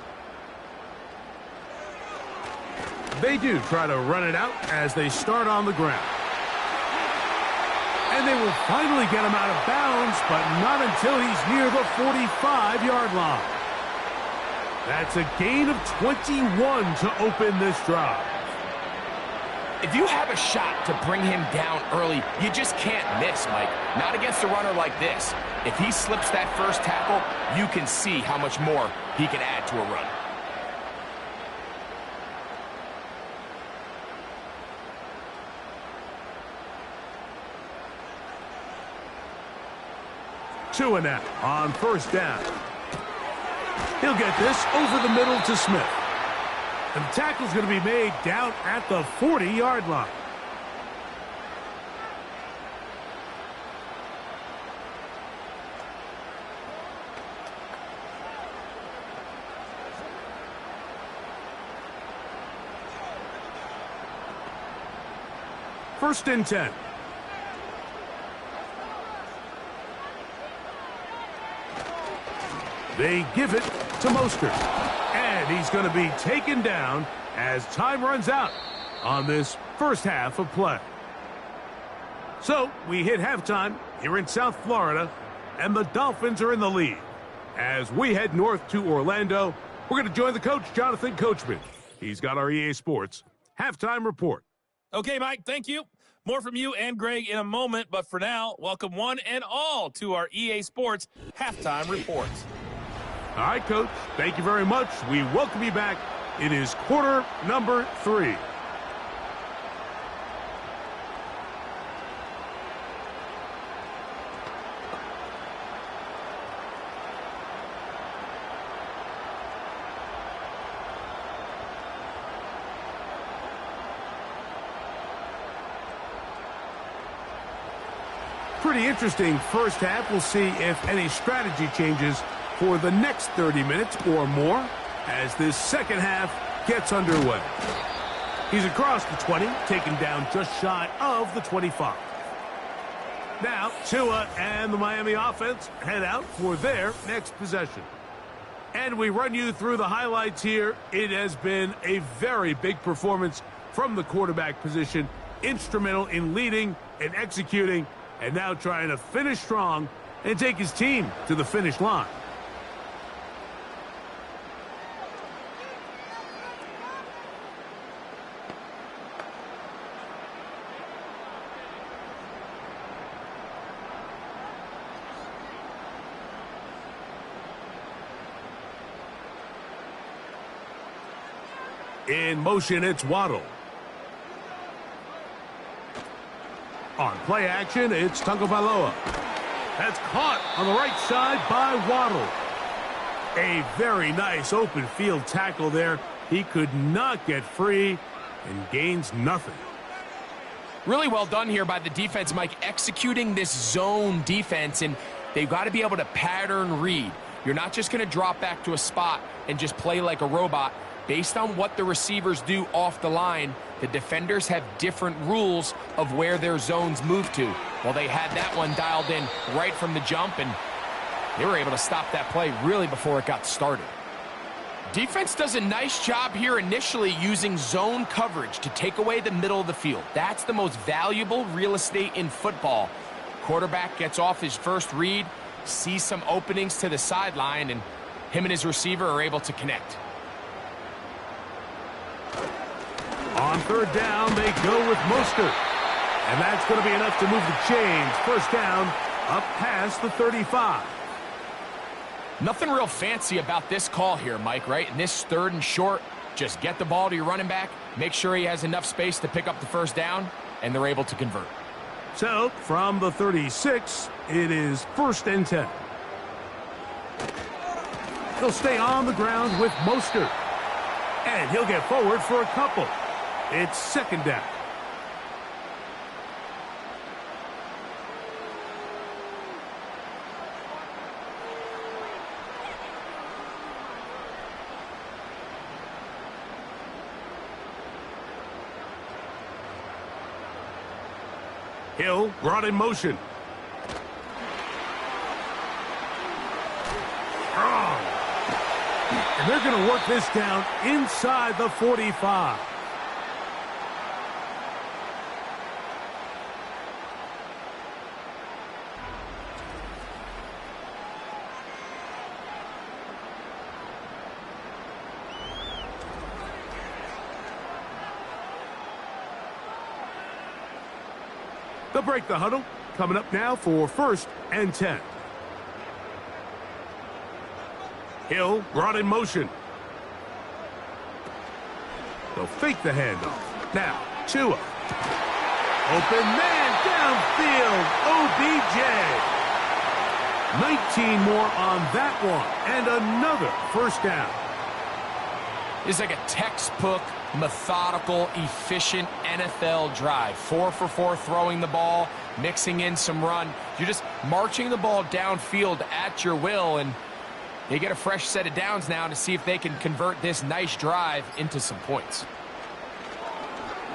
They do try to run it out as they start on the ground. And they will finally get him out of bounds, but not until he's near the 45-yard line. That's a gain of 21 to open this drive. If you have a shot to bring him down early, you just can't miss, Mike. Not against a runner like this. If he slips that first tackle, you can see how much more he can add to a run. Two and out on first down. He'll get this over the middle to Smith. And the tackle's going to be made down at the 40-yard line. First and 10. They give it to Mostert. And he's going to be taken down as time runs out on this first half of play. So we hit halftime here in South Florida, and the Dolphins are in the lead. As we head north to Orlando, we're going to join the coach, Jonathan Coachman. He's got our EA Sports halftime report. Okay, Mike, thank you. More from you and Greg in a moment, but for now, welcome one and all to our EA Sports halftime reports. All right, Coach, thank you very much. We welcome you back. It is quarter number 3. Pretty interesting first half. We'll see if any strategy changes for the next 30 minutes or more as this second half gets underway. He's across the 20, taken down just shy of the 25. Now, Tua and the Miami offense head out for their next possession. And we run you through the highlights here. It has been a very big performance from the quarterback position, instrumental in leading and executing, and now trying to finish strong and take his team to the finish line. In motion, it's Waddle. On play action, it's Tagovailoa. That's caught on the right side by Waddle. A very nice open field tackle there. He could not get free and gains nothing. Really well done here by the defense, Mike, executing this zone defense, and they've got to be able to pattern read. You're not just going to drop back to a spot and just play like a robot. Based on what the receivers do off the line, the defenders have different rules of where their zones move to. Well, they had that one dialed in right from the jump, and they were able to stop that play really before it got started. Defense does a nice job here initially using zone coverage to take away the middle of the field. That's the most valuable real estate in football. Quarterback gets off his first read, sees some openings to the sideline, and him and his receiver are able to connect. On third down, they go with Mostert. And that's going to be enough to move the chains. First down, up past the 35. Nothing real fancy about this call here, Mike, right? In this third and short, just get the ball to your running back, make sure he has enough space to pick up the first down, and they're able to convert. So, from the 36, it is first and 10. He'll stay on the ground with Mostert. And he'll get forward for a couple. It's second down. Hill brought in motion. Strong. And they're going to work this down inside the 45. They'll break the huddle. Coming up now for 1st and 10. Hill brought in motion. They'll fake the handoff. Now, Tua. Open man downfield. OBJ. 19 more on that one. And another 1st down. It's like a textbook, methodical, efficient NFL drive. 4 for 4 throwing the ball, mixing in some run. You're just marching the ball downfield at your will, and they get a fresh set of downs now to see if they can convert this nice drive into some points.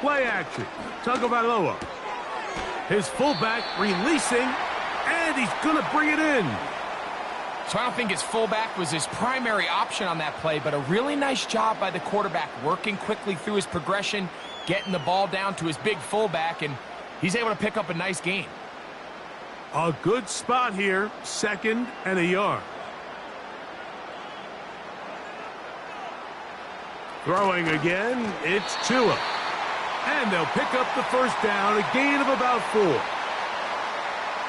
Play action. Tagovailoa. His fullback releasing, and he's going to bring it in. So I don't think his fullback was his primary option on that play, but a really nice job by the quarterback working quickly through his progression, getting the ball down to his big fullback, and he's able to pick up a nice gain. A good spot here, 2nd and a yard. Throwing again, it's Tua. And they'll pick up the 1st down, a gain of about 4.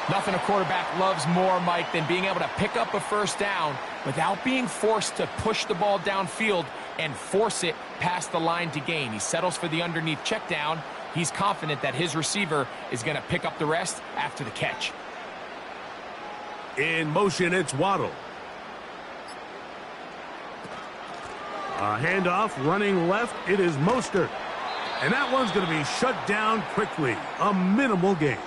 Nothing a quarterback loves more, Mike, than being able to pick up a 1st down without being forced to push the ball downfield and force it past the line to gain. He settles for the underneath check down. He's confident that his receiver is going to pick up the rest after the catch. In motion, it's Waddle. A handoff running left. It is Mostert. And that one's going to be shut down quickly. A minimal gain.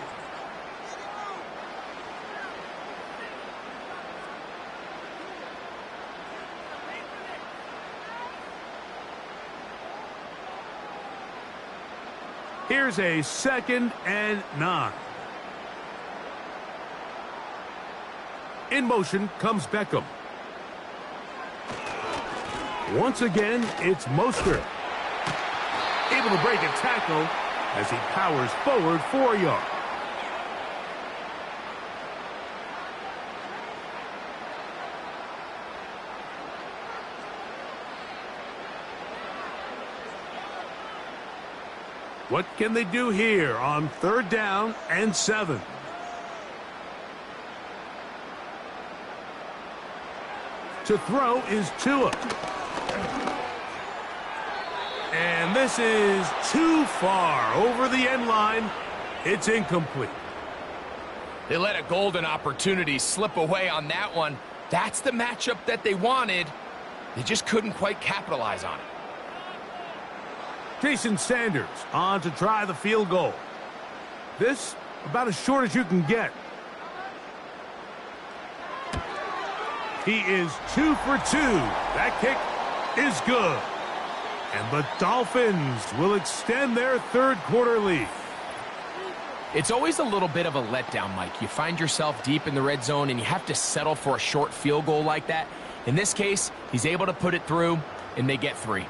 Here's a 2nd and 9. In motion comes Beckham. Once again, it's Mostert. Able to break a tackle as he powers forward 4 yards. What can they do here on 3rd down and 7? To throw is Tua. And this is too far over the end line. It's incomplete. They let a golden opportunity slip away on that one. That's the matchup that they wanted. They just couldn't quite capitalize on it. Jason Sanders on to try the field goal. This about as short as you can get. He is 2 for 2. That kick is good. And the Dolphins will extend their 3rd quarter lead. It's always a little bit of a letdown, Mike. You find yourself deep in the red zone and you have to settle for a short field goal like that. In this case, he's able to put it through and they get 3.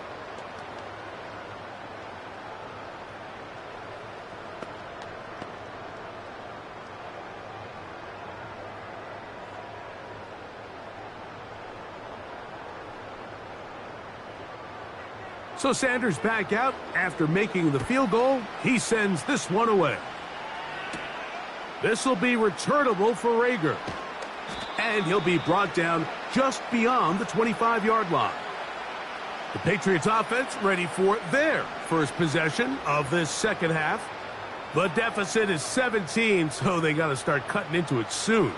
So Sanders back out after making the field goal. He sends this one away. This will be returnable for Rager. And he'll be brought down just beyond the 25-yard line. The Patriots offense ready for their first possession of this 2nd half. The deficit is 17, so they got to start cutting into it soon.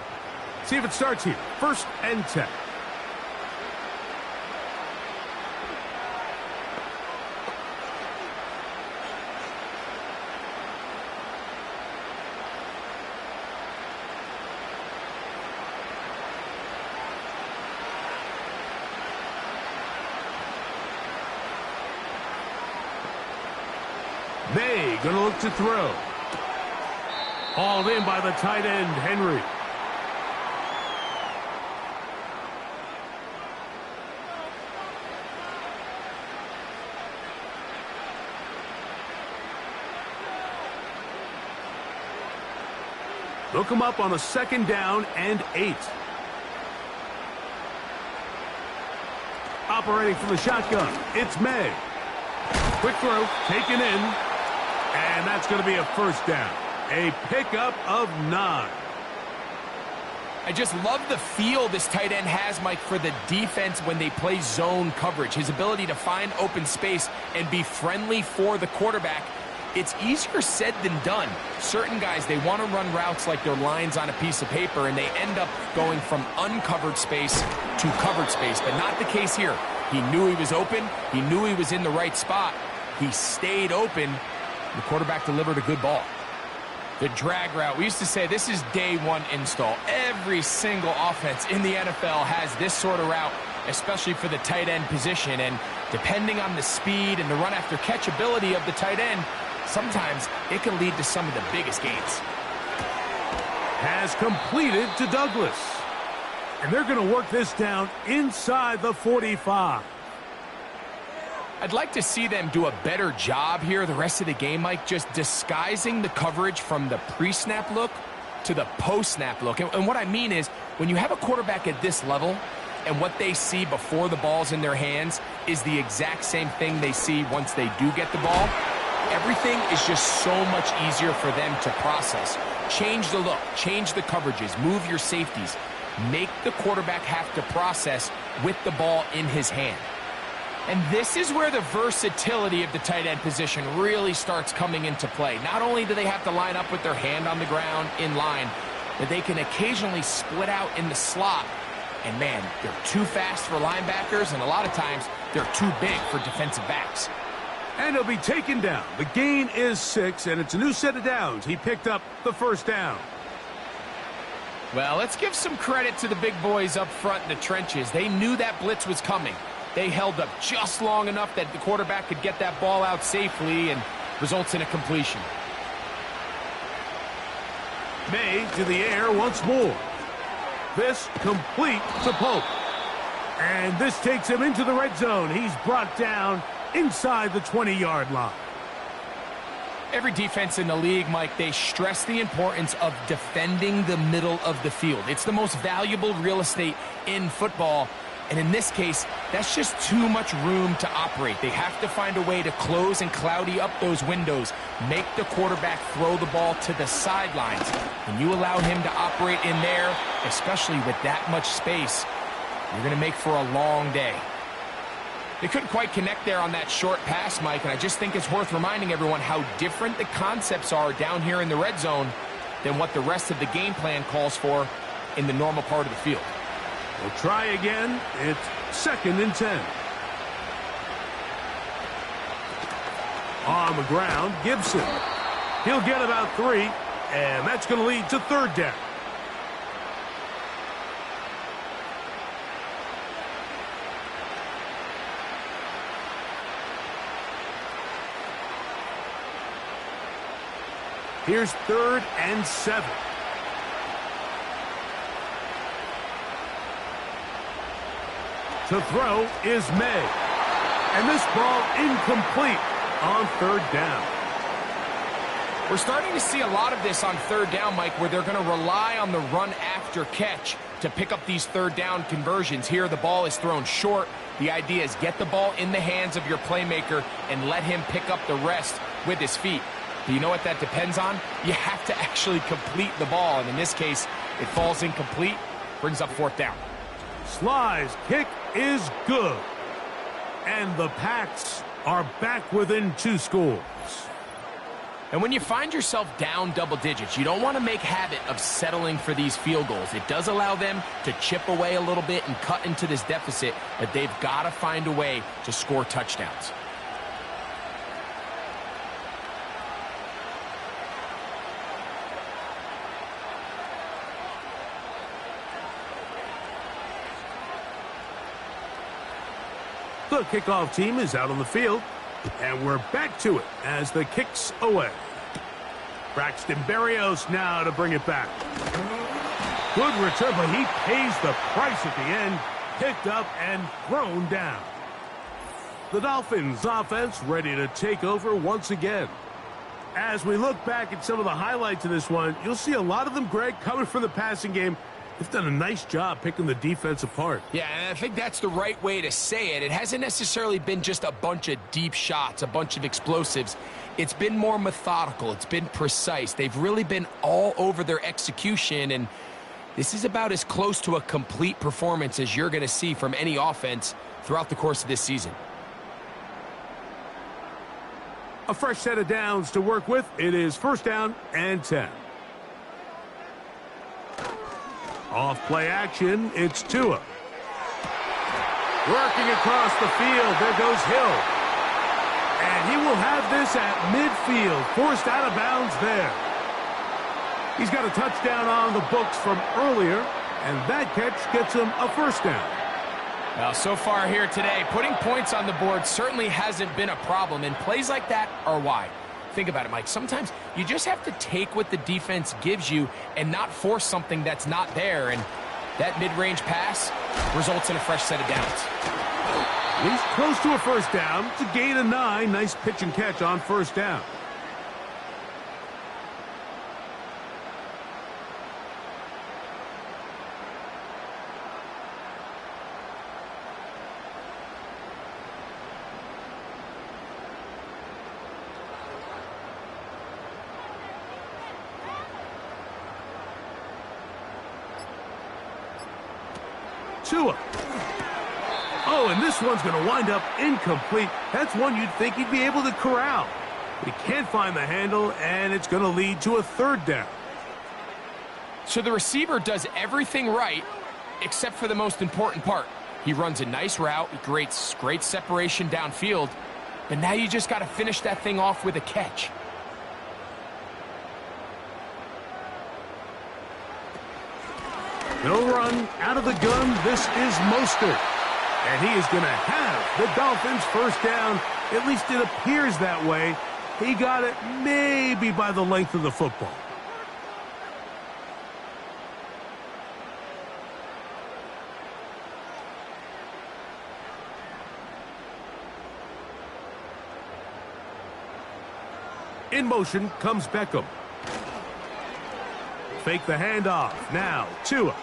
See if it starts here. 1st and 10. May going to look to throw. Hauled in by the tight end, Henry. Look him up on a 2nd down and 8. Operating from the shotgun, it's May. Quick throw, taken in. And that's going to be a 1st down. A pickup of 9. I just love the feel this tight end has, Mike, for the defense when they play zone coverage. His ability to find open space and be friendly for the quarterback. It's easier said than done. Certain guys, they want to run routes like they're lines on a piece of paper, and they end up going from uncovered space to covered space, but not the case here. He knew he was open. He knew he was in the right spot. He stayed open. The quarterback delivered a good ball. The drag route, we used to say this is day one install. Every single offense in the NFL has this sort of route, especially for the tight end position. And depending on the speed and the run after catch ability of the tight end, sometimes it can lead to some of the biggest gains. Has completed to Douglas. And they're going to work this down inside the 45. I'd like to see them do a better job here the rest of the game, Mike, just disguising the coverage from the pre-snap look to the post-snap look. And what I mean is, when you have a quarterback at this level and what they see before the ball's in their hands is the exact same thing they see once they do get the ball, everything is just so much easier for them to process. Change the look, change the coverages, move your safeties. Make the quarterback have to process with the ball in his hand. And this is where the versatility of the tight end position really starts coming into play. Not only do they have to line up with their hand on the ground in line, but they can occasionally split out in the slot. And man, they're too fast for linebackers, and a lot of times they're too big for defensive backs. And he'll be taken down. The gain is 6, and it's a new set of downs. He picked up the first down. Well, let's give some credit to the big boys up front in the trenches. They knew that blitz was coming. They held up just long enough that the quarterback could get that ball out safely and results in a completion. May to the air once more. This complete to Pope. And this takes him into the red zone. He's brought down inside the 20-yard line. Every defense in the league, Mike, they stress the importance of defending the middle of the field. It's the most valuable real estate in football. And in this case, that's just too much room to operate. They have to find a way to close and cloudy up those windows, make the quarterback throw the ball to the sidelines. When you allow him to operate in there, especially with that much space, you're going to make for a long day. They couldn't quite connect there on that short pass, Mike, and I just think it's worth reminding everyone how different the concepts are down here in the red zone than what the rest of the game plan calls for in the normal part of the field. We'll try again. It's 2nd and 10. On the ground, Gibson. He'll get about 3, and that's going to lead to 3rd down. Here's 3rd and 7. To throw is May. And this ball incomplete on 3rd down. We're starting to see a lot of this on 3rd down, Mike, where they're going to rely on the run after catch to pick up these 3rd down conversions. Here, the ball is thrown short. The idea is get the ball in the hands of your playmaker and let him pick up the rest with his feet. Do you know what that depends on? You have to actually complete the ball, and in this case, it falls incomplete, brings up 4th down. Sly's kick is good. And the Pats are back within 2 scores. And when you find yourself down double digits, you don't want to make habit of settling for these field goals. It does allow them to chip away a little bit and cut into this deficit, but they've got to find a way to score touchdowns. The kickoff team is out on the field, and we're back to it as the kick's away. Braxton Berrios now to bring it back. Good return, but he pays the price at the end. Picked up and thrown down. The Dolphins offense ready to take over once again. As we look back at some of the highlights of this one, you'll see a lot of them, Greg, coming from the passing game. They've done a nice job picking the defense apart. Yeah, and I think that's the right way to say it. It hasn't necessarily been just a bunch of deep shots, a bunch of explosives. It's been more methodical. It's been precise. They've really been all over their execution, and this is about as close to a complete performance as you're going to see from any offense throughout the course of this season. A fresh set of downs to work with. It is 1st down and 10. Off play action, it's Tua. Working across the field, there goes Hill. And he will have this at midfield, forced out of bounds there. He's got a touchdown on the books from earlier, and that catch gets him a 1st down. Well, so far here today, putting points on the board certainly hasn't been a problem, and plays like that are why. Think about it, Mike. Sometimes you just have to take what the defense gives you and not force something that's not there, and that mid-range pass results in a fresh set of downs. He's close to a 1st down. It's a gain of 9. Nice pitch and catch on 1st down. Tua. Oh, and this one's going to wind up incomplete. That's one you'd think he'd be able to corral. He can't find the handle, and it's going to lead to a 3rd down. So the receiver does everything right except for the most important part. He runs a nice route, he creates great separation downfield, but now you just got to finish that thing off with a catch. No run out of the gun. This is Mostert. And he is going to have the Dolphins' 1st down. At least it appears that way. He got it maybe by the length of the football. In motion comes Beckham. Fake the handoff. Now, Tua.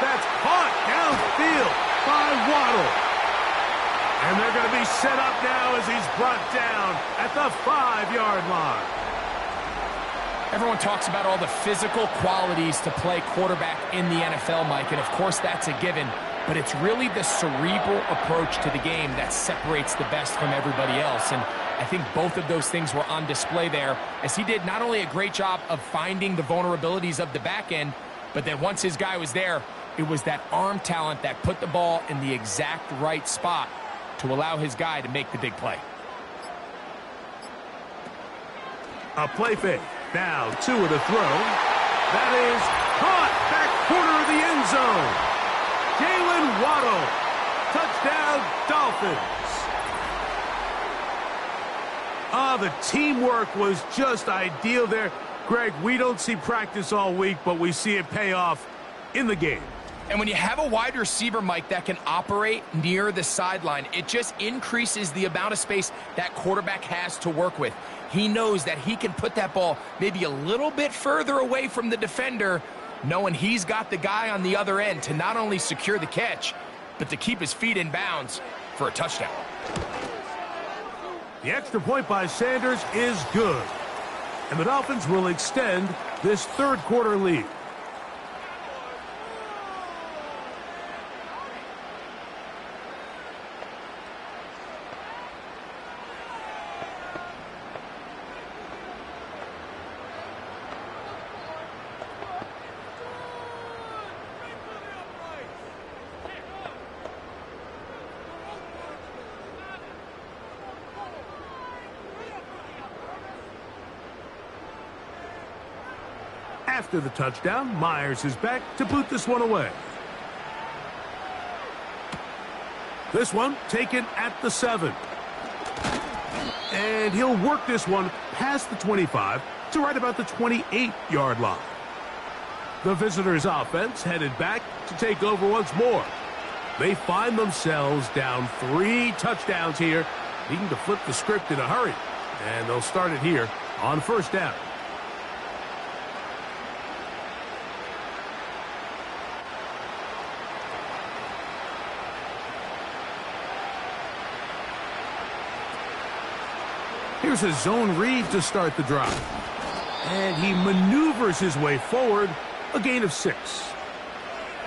That's caught downfield by Waddle. And they're going to be set up now as he's brought down at the 5-yard line. Everyone talks about all the physical qualities to play quarterback in the NFL, Mike, and of course that's a given, but it's really the cerebral approach to the game that separates the best from everybody else, and I think both of those things were on display there, as he did not only a great job of finding the vulnerabilities of the back end, but then once his guy was there, it was that arm talent that put the ball in the exact right spot to allow his guy to make the big play. A play fake. Now, Tua to throw. That is caught back corner of the end zone. Jalen Waddle. Touchdown, Dolphins. The teamwork was just ideal there. Greg, we don't see practice all week, but we see it pay off in the game. And when you have a wide receiver, Mike, that can operate near the sideline, it just increases the amount of space that quarterback has to work with. He knows that he can put that ball maybe a little bit further away from the defender, knowing he's got the guy on the other end to not only secure the catch, but to keep his feet in bounds for a touchdown. The extra point by Sanders is good. And the Dolphins will extend this 3rd quarter lead. After the touchdown, Myers is back to boot this one away. This one taken at the 7. And he'll work this one past the 25 to right about the 28-yard line. The visitors' offense headed back to take over once more. They find themselves down 3 touchdowns here, needing to flip the script in a hurry. And they'll start it here on 1st down. Here's a zone read to start the drive. And he maneuvers his way forward, a gain of 6.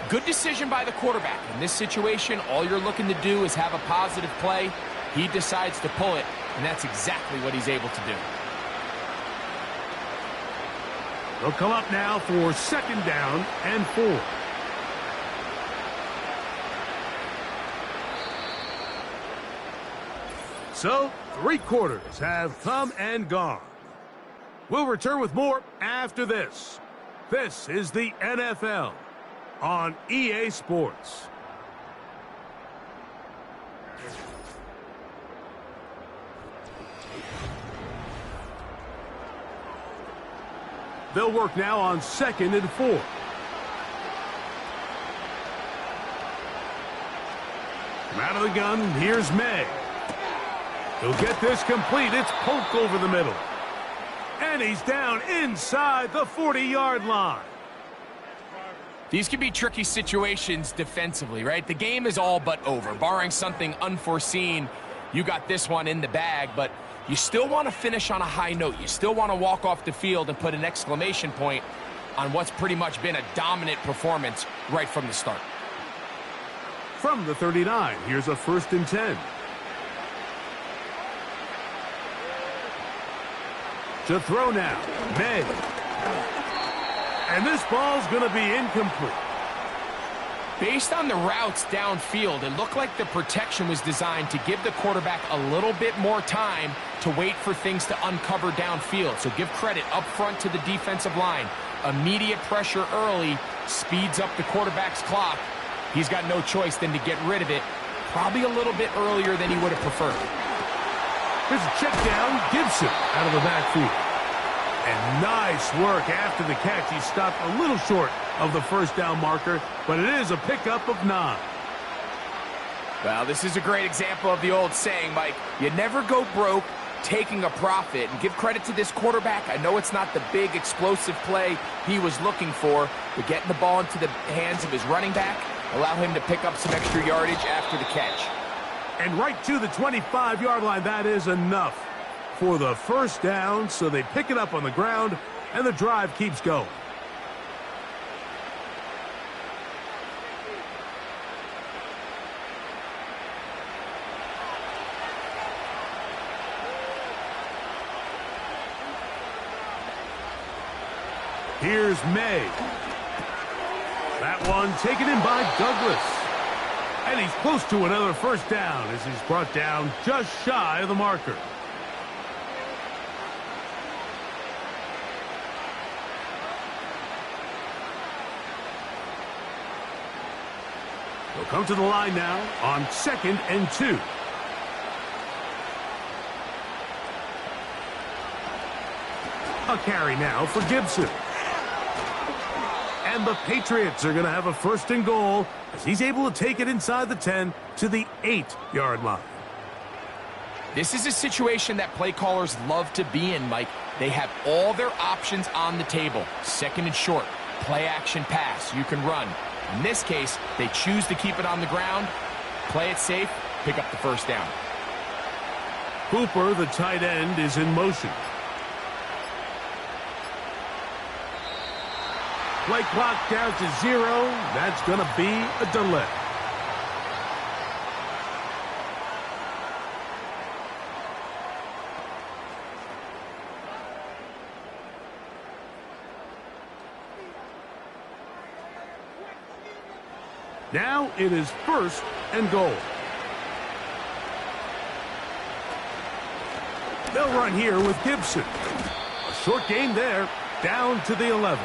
Good decision by the quarterback. In this situation, all you're looking to do is have a positive play. He decides to pull it, and that's exactly what he's able to do. They'll come up now for 2nd down and 4. So, 3 quarters have come and gone. We'll return with more after this. This is the NFL on EA Sports. They'll work now on 2nd and 4. From out of the gun, here's May. He'll get this complete. It's Polk over the middle. And he's down inside the 40-yard line. These can be tricky situations defensively, right? The game is all but over. Barring something unforeseen, you got this one in the bag, but you still want to finish on a high note. You still want to walk off the field and put an exclamation point on what's pretty much been a dominant performance right from the start. From the 39, here's a 1st and 10. To throw now, May. And this ball's going to be incomplete. Based on the routes downfield, it looked like the protection was designed to give the quarterback a little bit more time to wait for things to uncover downfield. So give credit up front to the defensive line. Immediate pressure early speeds up the quarterback's clock. He's got no choice than to get rid of it, probably a little bit earlier than he would have preferred. Here's a check down, Gibson out of the backfield. And nice work after the catch. He stopped a little short of the 1st down marker, but it is a pickup of 9. Well, this is a great example of the old saying, Mike, you never go broke taking a profit. And give credit to this quarterback. I know it's not the big explosive play he was looking for, but getting the ball into the hands of his running back, allow him to pick up some extra yardage after the catch. And right to the 25-yard line, that is enough for the 1st down, so they pick it up on the ground, and the drive keeps going. Here's May. That one taken in by Douglas. And he's close to another 1st down as he's brought down just shy of the marker. They'll come to the line now on 2nd and 2. A carry now for Gibson. And the Patriots are going to have a 1st and goal as he's able to take it inside the 10 to the 8-yard line. This is a situation that play callers love to be in, Mike. They have all their options on the table. 2nd and short, play action pass, you can run. In this case, they choose to keep it on the ground, play it safe, pick up the 1st down. Cooper, the tight end, is in motion. Play clock down to 0. That's going to be a delay. Now it is 1st and goal. They'll run here with Gibson. A short gain there, down to the 11.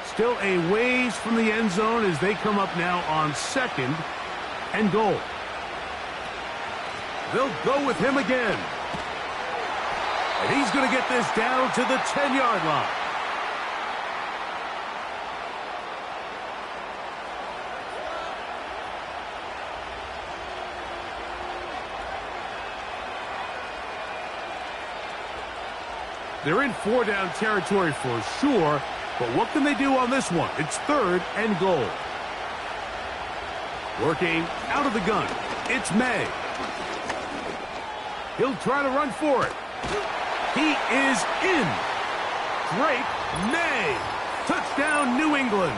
Still a ways from the end zone as they come up now on 2nd and goal. They'll go with him again. And he's going to get this down to the 10-yard line. They're in 4-down territory for sure, but what can they do on this one? It's 3rd and goal. Working out of the gun, it's May. He'll try to run for it. He is in. Drake May. Touchdown, New England.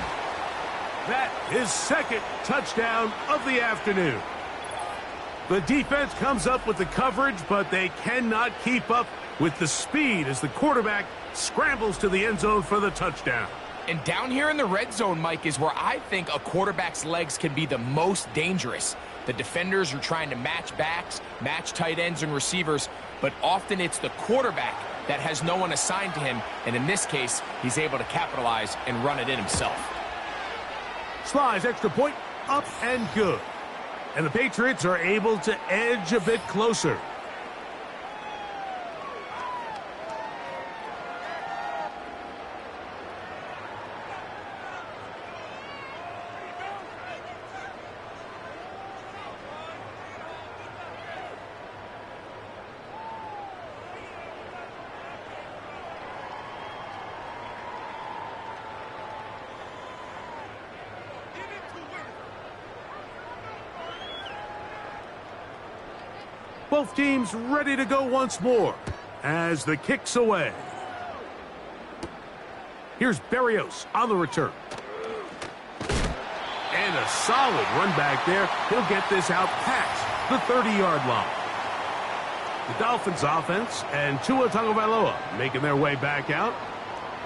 That is 2nd touchdown of the afternoon. The defense comes up with the coverage, but they cannot keep up with the speed as the quarterback scrambles to the end zone for the touchdown. And down here in the red zone, Mike, is where I think a quarterback's legs can be the most dangerous. The defenders are trying to match backs, match tight ends and receivers, but often it's the quarterback that has no one assigned to him, and in this case, he's able to capitalize and run it in himself. Slice extra point, up and good. And the Patriots are able to edge a bit closer. Both teams ready to go once more as the kick's away. Here's Berrios on the return. And a solid run back there. He'll get this out past the 30-yard line. The Dolphins offense and Tua Tagovailoa making their way back out.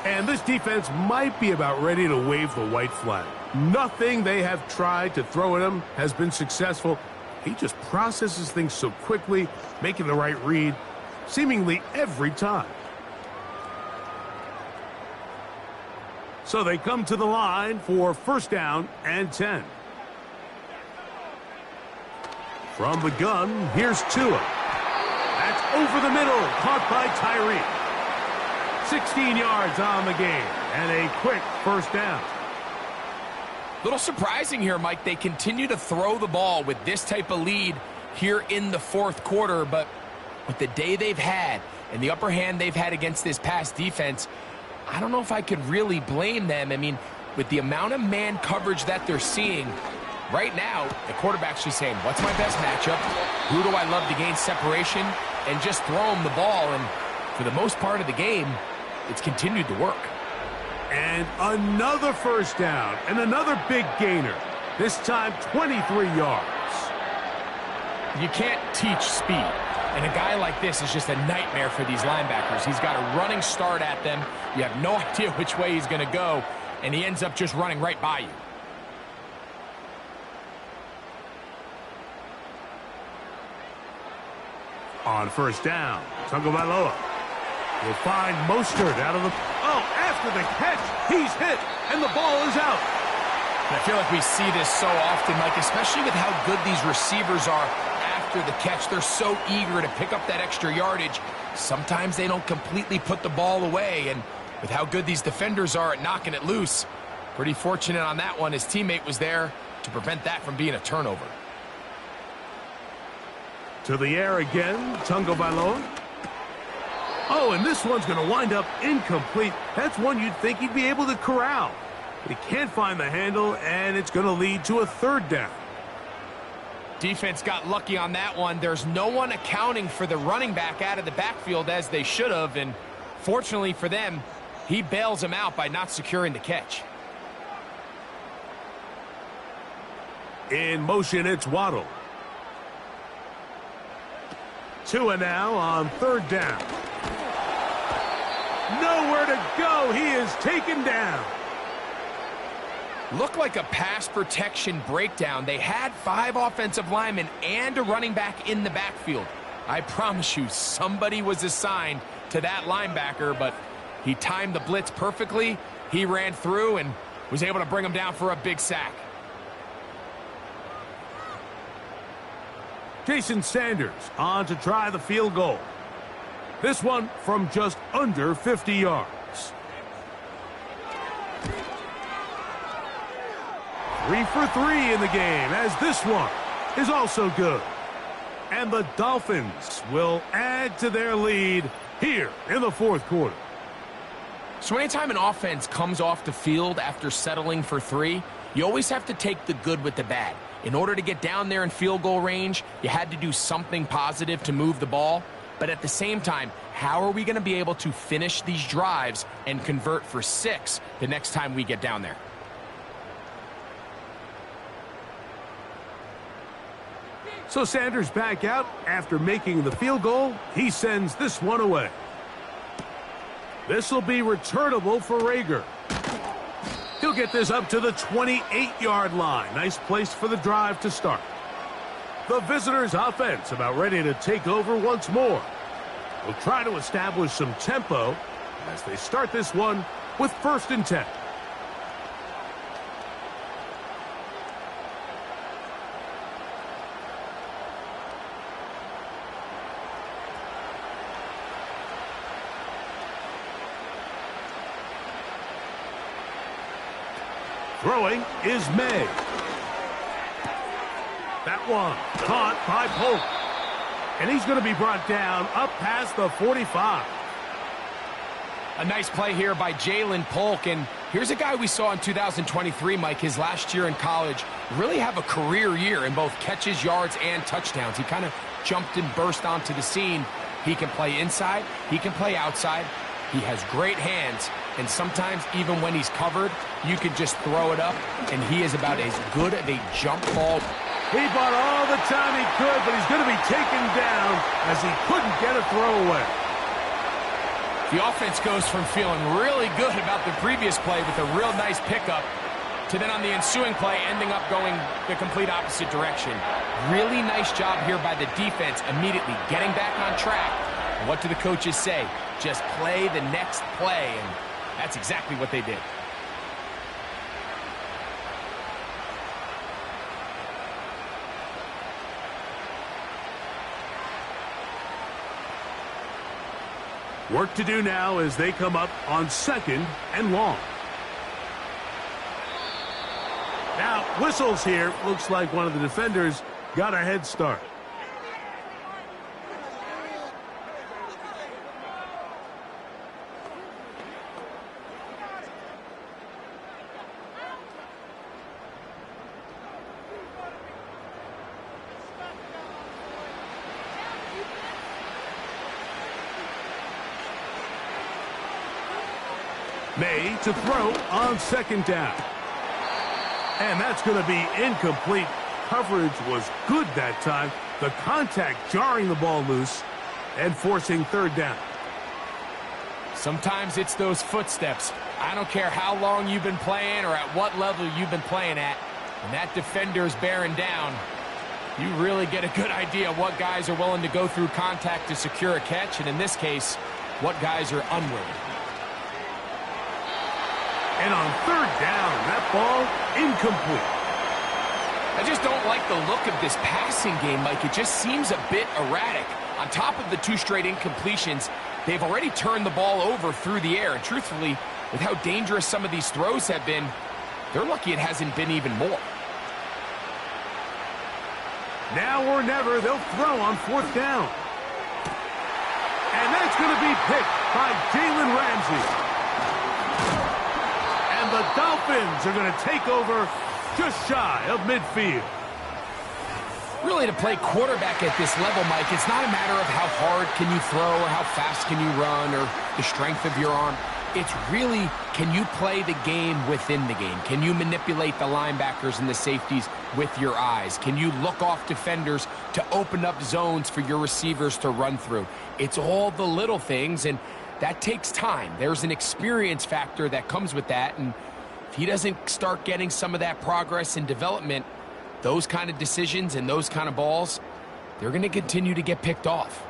And this defense might be about ready to wave the white flag. Nothing they have tried to throw at him has been successful. He just processes things so quickly, making the right read, seemingly every time. So they come to the line for 1st down and 10. From the gun, here's Tua. That's over the middle, caught by Tyree. 16 yards on the game, and a quick 1st down. Little surprising here, Mike. They continue to throw the ball with this type of lead here in the 4th quarter, but with the day they've had and the upper hand they've had against this pass defense, I don't know if I could really blame them. I mean, with the amount of man coverage that they're seeing, right now, the quarterback's just saying, what's my best matchup? Who do I love to gain separation? And just throw them the ball, and for the most part of the game, it's continued to work. And another 1st down, and another big gainer. This time, 23 yards. You can't teach speed, and a guy like this is just a nightmare for these linebackers. He's got a running start at them. You have no idea which way he's going to go, and he ends up just running right by you. On 1st down, Tagovailoa will find Mostert out of the... Oh, after the catch, he's hit, and the ball is out. And I feel like we see this so often, Mike, especially with how good these receivers are after the catch. They're so eager to pick up that extra yardage. Sometimes they don't completely put the ball away, and with how good these defenders are at knocking it loose, pretty fortunate on that one. His teammate was there to prevent that from being a turnover. To the air again, Tagovailoa. Oh, and this one's going to wind up incomplete. That's one you'd think he'd be able to corral. But he can't find the handle, and it's going to lead to a 3rd down. Defense got lucky on that one. There's no one accounting for the running back out of the backfield as they should have, and fortunately for them, he bails him out by not securing the catch. In motion, it's Waddle. Tua now on 3rd down. Nowhere to go. He is taken down. Looked like a pass protection breakdown. They had 5 offensive linemen and a running back in the backfield. I promise you, somebody was assigned to that linebacker, but he timed the blitz perfectly. He ran through and was able to bring him down for a big sack. Jason Sanders on to try the field goal. This one from just under 50 yards. 3 for 3 in the game, as this one is also good. And the Dolphins will add to their lead here in the fourth quarter. So anytime an offense comes off the field after settling for 3, you always have to take the good with the bad. In order to get down there in field goal range, you had to do something positive to move the ball. But at the same time, how are we going to be able to finish these drives and convert for 6 the next time we get down there? So Sanders back out after making the field goal. He sends this one away. This will be returnable for Rager. He'll get this up to the 28-yard line. Nice place for the drive to start. The visitors' offense about ready to take over once more. We'll try to establish some tempo as they start this one with 1st and 10. Throwing is May. That one caught by Polk. And he's going to be brought down up past the 45. A nice play here by Jalen Polk. And here's a guy we saw in 2023, Mike, his last year in college, really have a career year in both catches, yards, and touchdowns. He kind of jumped and burst onto the scene. He can play inside. He can play outside. He has great hands. And sometimes, even when he's covered, you can just throw it up, and he is about as good of a jump ball. He bought all the time he could, but he's going to be taken down as he couldn't get a throwaway. The offense goes from feeling really good about the previous play with a real nice pickup to then on the ensuing play ending up going the complete opposite direction. Really nice job here by the defense immediately getting back on track. And what do the coaches say? Just play the next play, and that's exactly what they did. Work to do now as they come up on 2nd and long. Now, whistles here. Looks like one of the defenders got a head start. May to throw on 2nd down. And that's going to be incomplete. Coverage was good that time. The contact jarring the ball loose and forcing 3rd down. Sometimes it's those footsteps. I don't care how long you've been playing or at what level you've been playing at. When that defender's bearing down, you really get a good idea of what guys are willing to go through contact to secure a catch, and in this case, what guys are unwilling. And on 3rd down, that ball incomplete. I just don't like the look of this passing game, Mike. It just seems a bit erratic. On top of the 2 straight incompletions, they've already turned the ball over through the air. And truthfully, with how dangerous some of these throws have been, they're lucky it hasn't been even more. Now or never, they'll throw on 4th down. And that's going to be picked by Jalen Ramsey. And the Dolphins are going to take over just shy of midfield. Really, to play quarterback at this level, Mike, it's not a matter of how hard can you throw or how fast can you run or the strength of your arm. It's really, can you play the game within the game? Can you manipulate the linebackers and the safeties with your eyes? Can you look off defenders to open up zones for your receivers to run through? It's all the little things, and that takes time. There's an experience factor that comes with that, and if he doesn't start getting some of that progress and development, those kind of decisions and those kind of balls, they're going to continue to get picked off.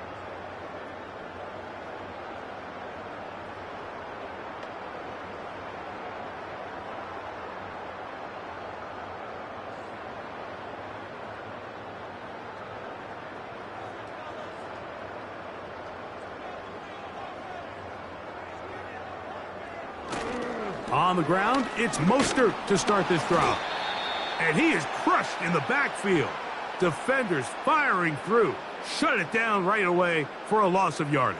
On the ground, it's Mostert to start this drive. And he is crushed in the backfield. Defenders firing through. Shut it down right away for a loss of yardage.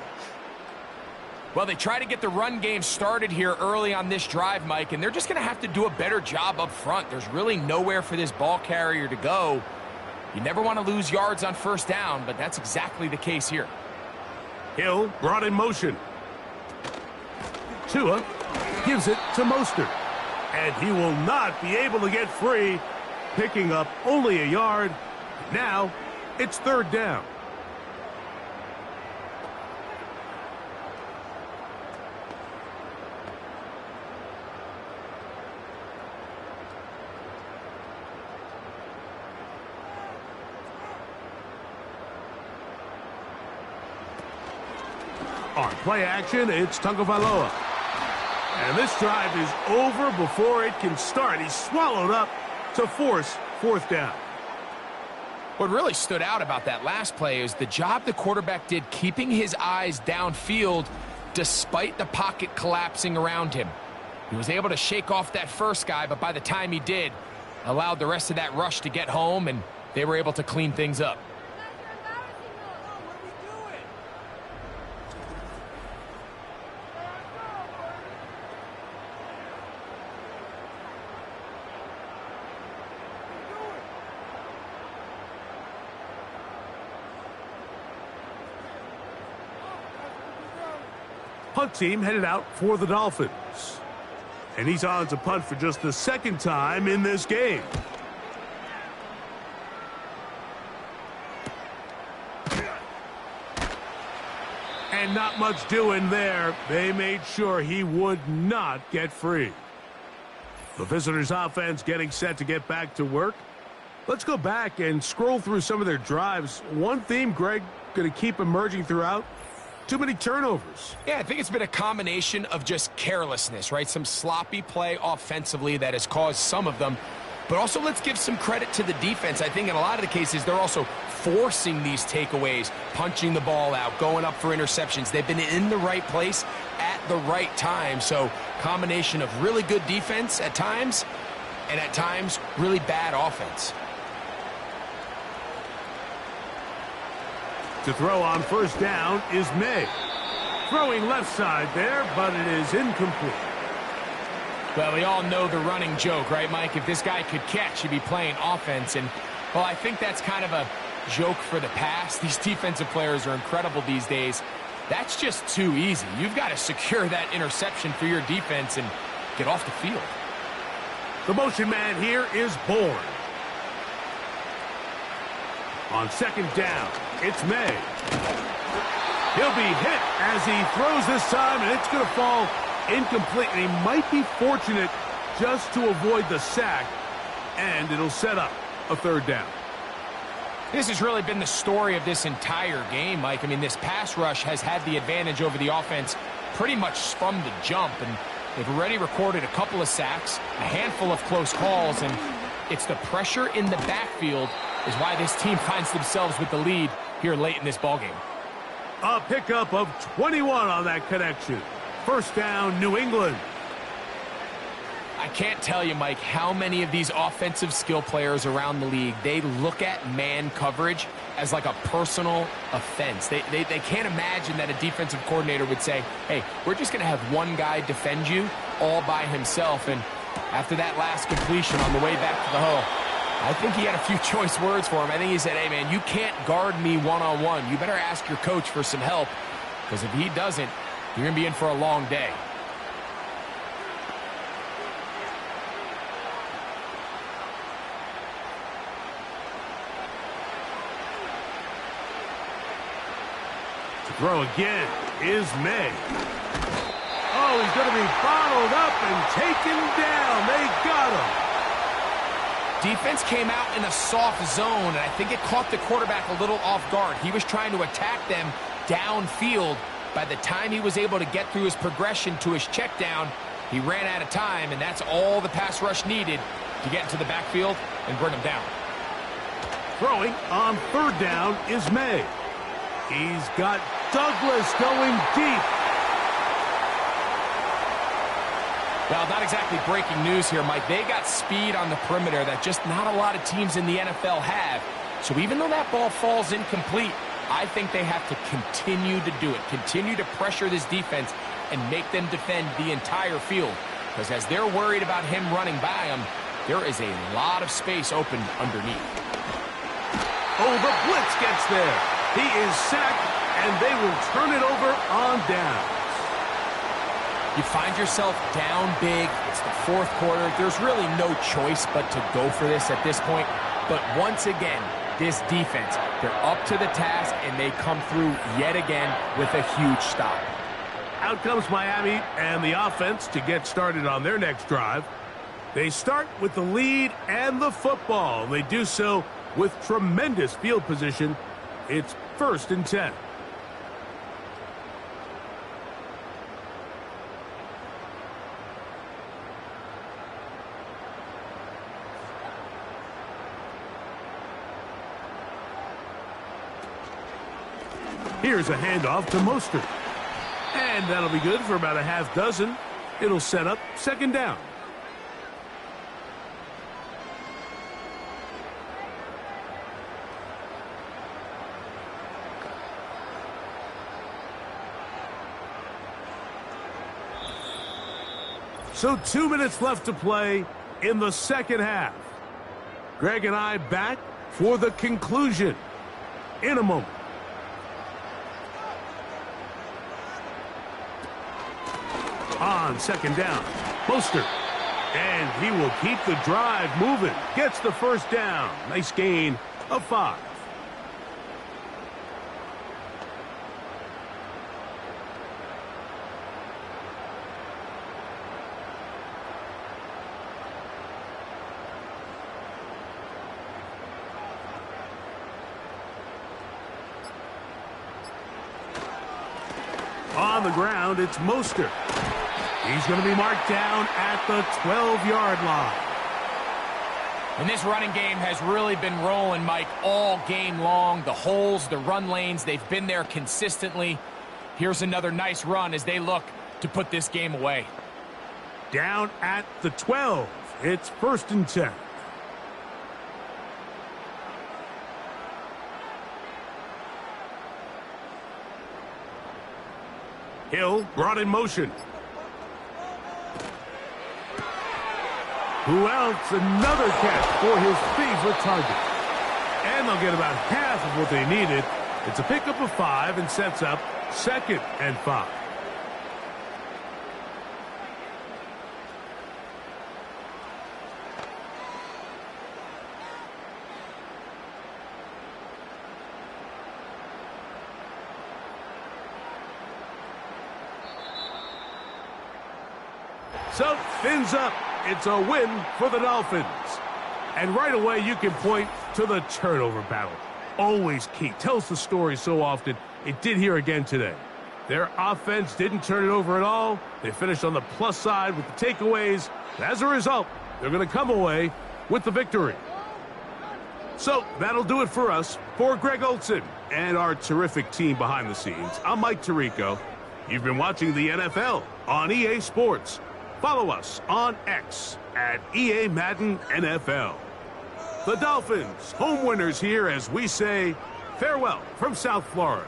Well, they try to get the run game started here early on this drive, Mike, and they're just going to have to do a better job up front. There's really nowhere for this ball carrier to go. You never want to lose yards on first down, but that's exactly the case here. Hill brought in motion. Tua gives it to Mostert. And he will not be able to get free, picking up only a yard. Now it's third down. On play action, it's Tagovailoa. And this drive is over before it can start. He's swallowed up to force fourth down. What really stood out about that last play is the job the quarterback did keeping his eyes downfield despite the pocket collapsing around him. He was able to shake off that first guy, but by the time he did, allowed the rest of that rush to get home, and they were able to clean things up. Punt team headed out for the Dolphins. And he's on to punt for just the second time in this game. And not much doing there. They made sure he would not get free. The visitors' offense getting set to get back to work. Let's go back and scroll through some of their drives. One theme, Greg, going to keep emerging throughout. Too many turnovers. Yeah, I think it's been a combination of just carelessness, right? Some sloppy play offensively that has caused some of them. But also, let's give some credit to the defense. I think in a lot of the cases, they're also forcing these takeaways, punching the ball out, going up for interceptions. They've been in the right place at the right time. So, combination of really good defense at times, and at times, really bad offense. To throw on first down is May. Throwing left side there, but it is incomplete. Well, we all know the running joke, right, Mike? If this guy could catch, he'd be playing offense. And, well, I think that's kind of a joke for the past. These defensive players are incredible these days. That's just too easy. You've got to secure that interception for your defense and get off the field. The motion man here is Bourne. On second down, it's May. He'll be hit as he throws this time, and it's going to fall incomplete. And he might be fortunate just to avoid the sack, and it'll set up a third down. This has really been the story of this entire game, Mike. I mean, this pass rush has had the advantage over the offense pretty much from the jump, and they've already recorded a couple of sacks, a handful of close calls, and it's the pressure in the backfield is why this team finds themselves with the lead here late in this ballgame. A pickup of 21 on that connection. First down, New England. I can't tell you, Mike, how many of these offensive skill players around the league, they look at man coverage as like a personal offense. They can't imagine that a defensive coordinator would say, hey, we're just going to have one guy defend you all by himself. And after that last completion on the way back to the huddle, I think he had a few choice words for him. I think he said, hey, man, you can't guard me one-on-one. You better ask your coach for some help, because if he doesn't, you're going to be in for a long day. To throw again is May. Oh, he's going to be bottled up and taken down. They got him. Defense came out in a soft zone, and I think it caught the quarterback a little off guard. He was trying to attack them downfield. By the time he was able to get through his progression to his check down, he ran out of time, and that's all the pass rush needed to get into the backfield and bring him down. Throwing on third down is May. He's got Douglas going deep. Well, not exactly breaking news here, Mike. They got speed on the perimeter that just not a lot of teams in the NFL have. So even though that ball falls incomplete, I think they have to continue to do it, continue to pressure this defense and make them defend the entire field. Because as they're worried about him running by them, there is a lot of space open underneath. Oh, the blitz gets there. He is sacked, and they will turn it over on downs. You find yourself down big. It's the fourth quarter. There's really no choice but to go for this at this point. But once again, this defense, they're up to the task, and they come through yet again with a huge stop. Out comes Miami and the offense to get started on their next drive. They start with the lead and the football. They do so with tremendous field position. It's 1st and 10. Here's a handoff to Mostert. And that'll be good for about a half dozen. It'll set up 2nd down. So 2 minutes left to play in the second half. Greg and I back for the conclusion in a moment. On 2nd down, Mostert. And he will keep the drive moving. Gets the 1st down. Nice gain of 5. On the ground, it's Mostert. He's going to be marked down at the 12-yard line. And this running game has really been rolling, Mike, all game long. The holes, the run lanes, they've been there consistently. Here's another nice run as they look to put this game away. Down at the 12. It's 1st and 10. Hill brought in motion. Who else? Another catch for his favorite target. And they'll get about half of what they needed. It's a pickup of 5 and sets up 2nd and 5. So, fins up. It's a win for the Dolphins. And right away, you can point to the turnover battle. Always key. Tells the story so often. It did here again today. Their offense didn't turn it over at all. They finished on the plus side with the takeaways. As a result, they're going to come away with the victory. So, that'll do it for us. For Greg Olson and our terrific team behind the scenes, I'm Mike Tirico. You've been watching the NFL on EA Sports. Follow us on X at EA Madden NFL. The Dolphins, home winners here as we say farewell from South Florida.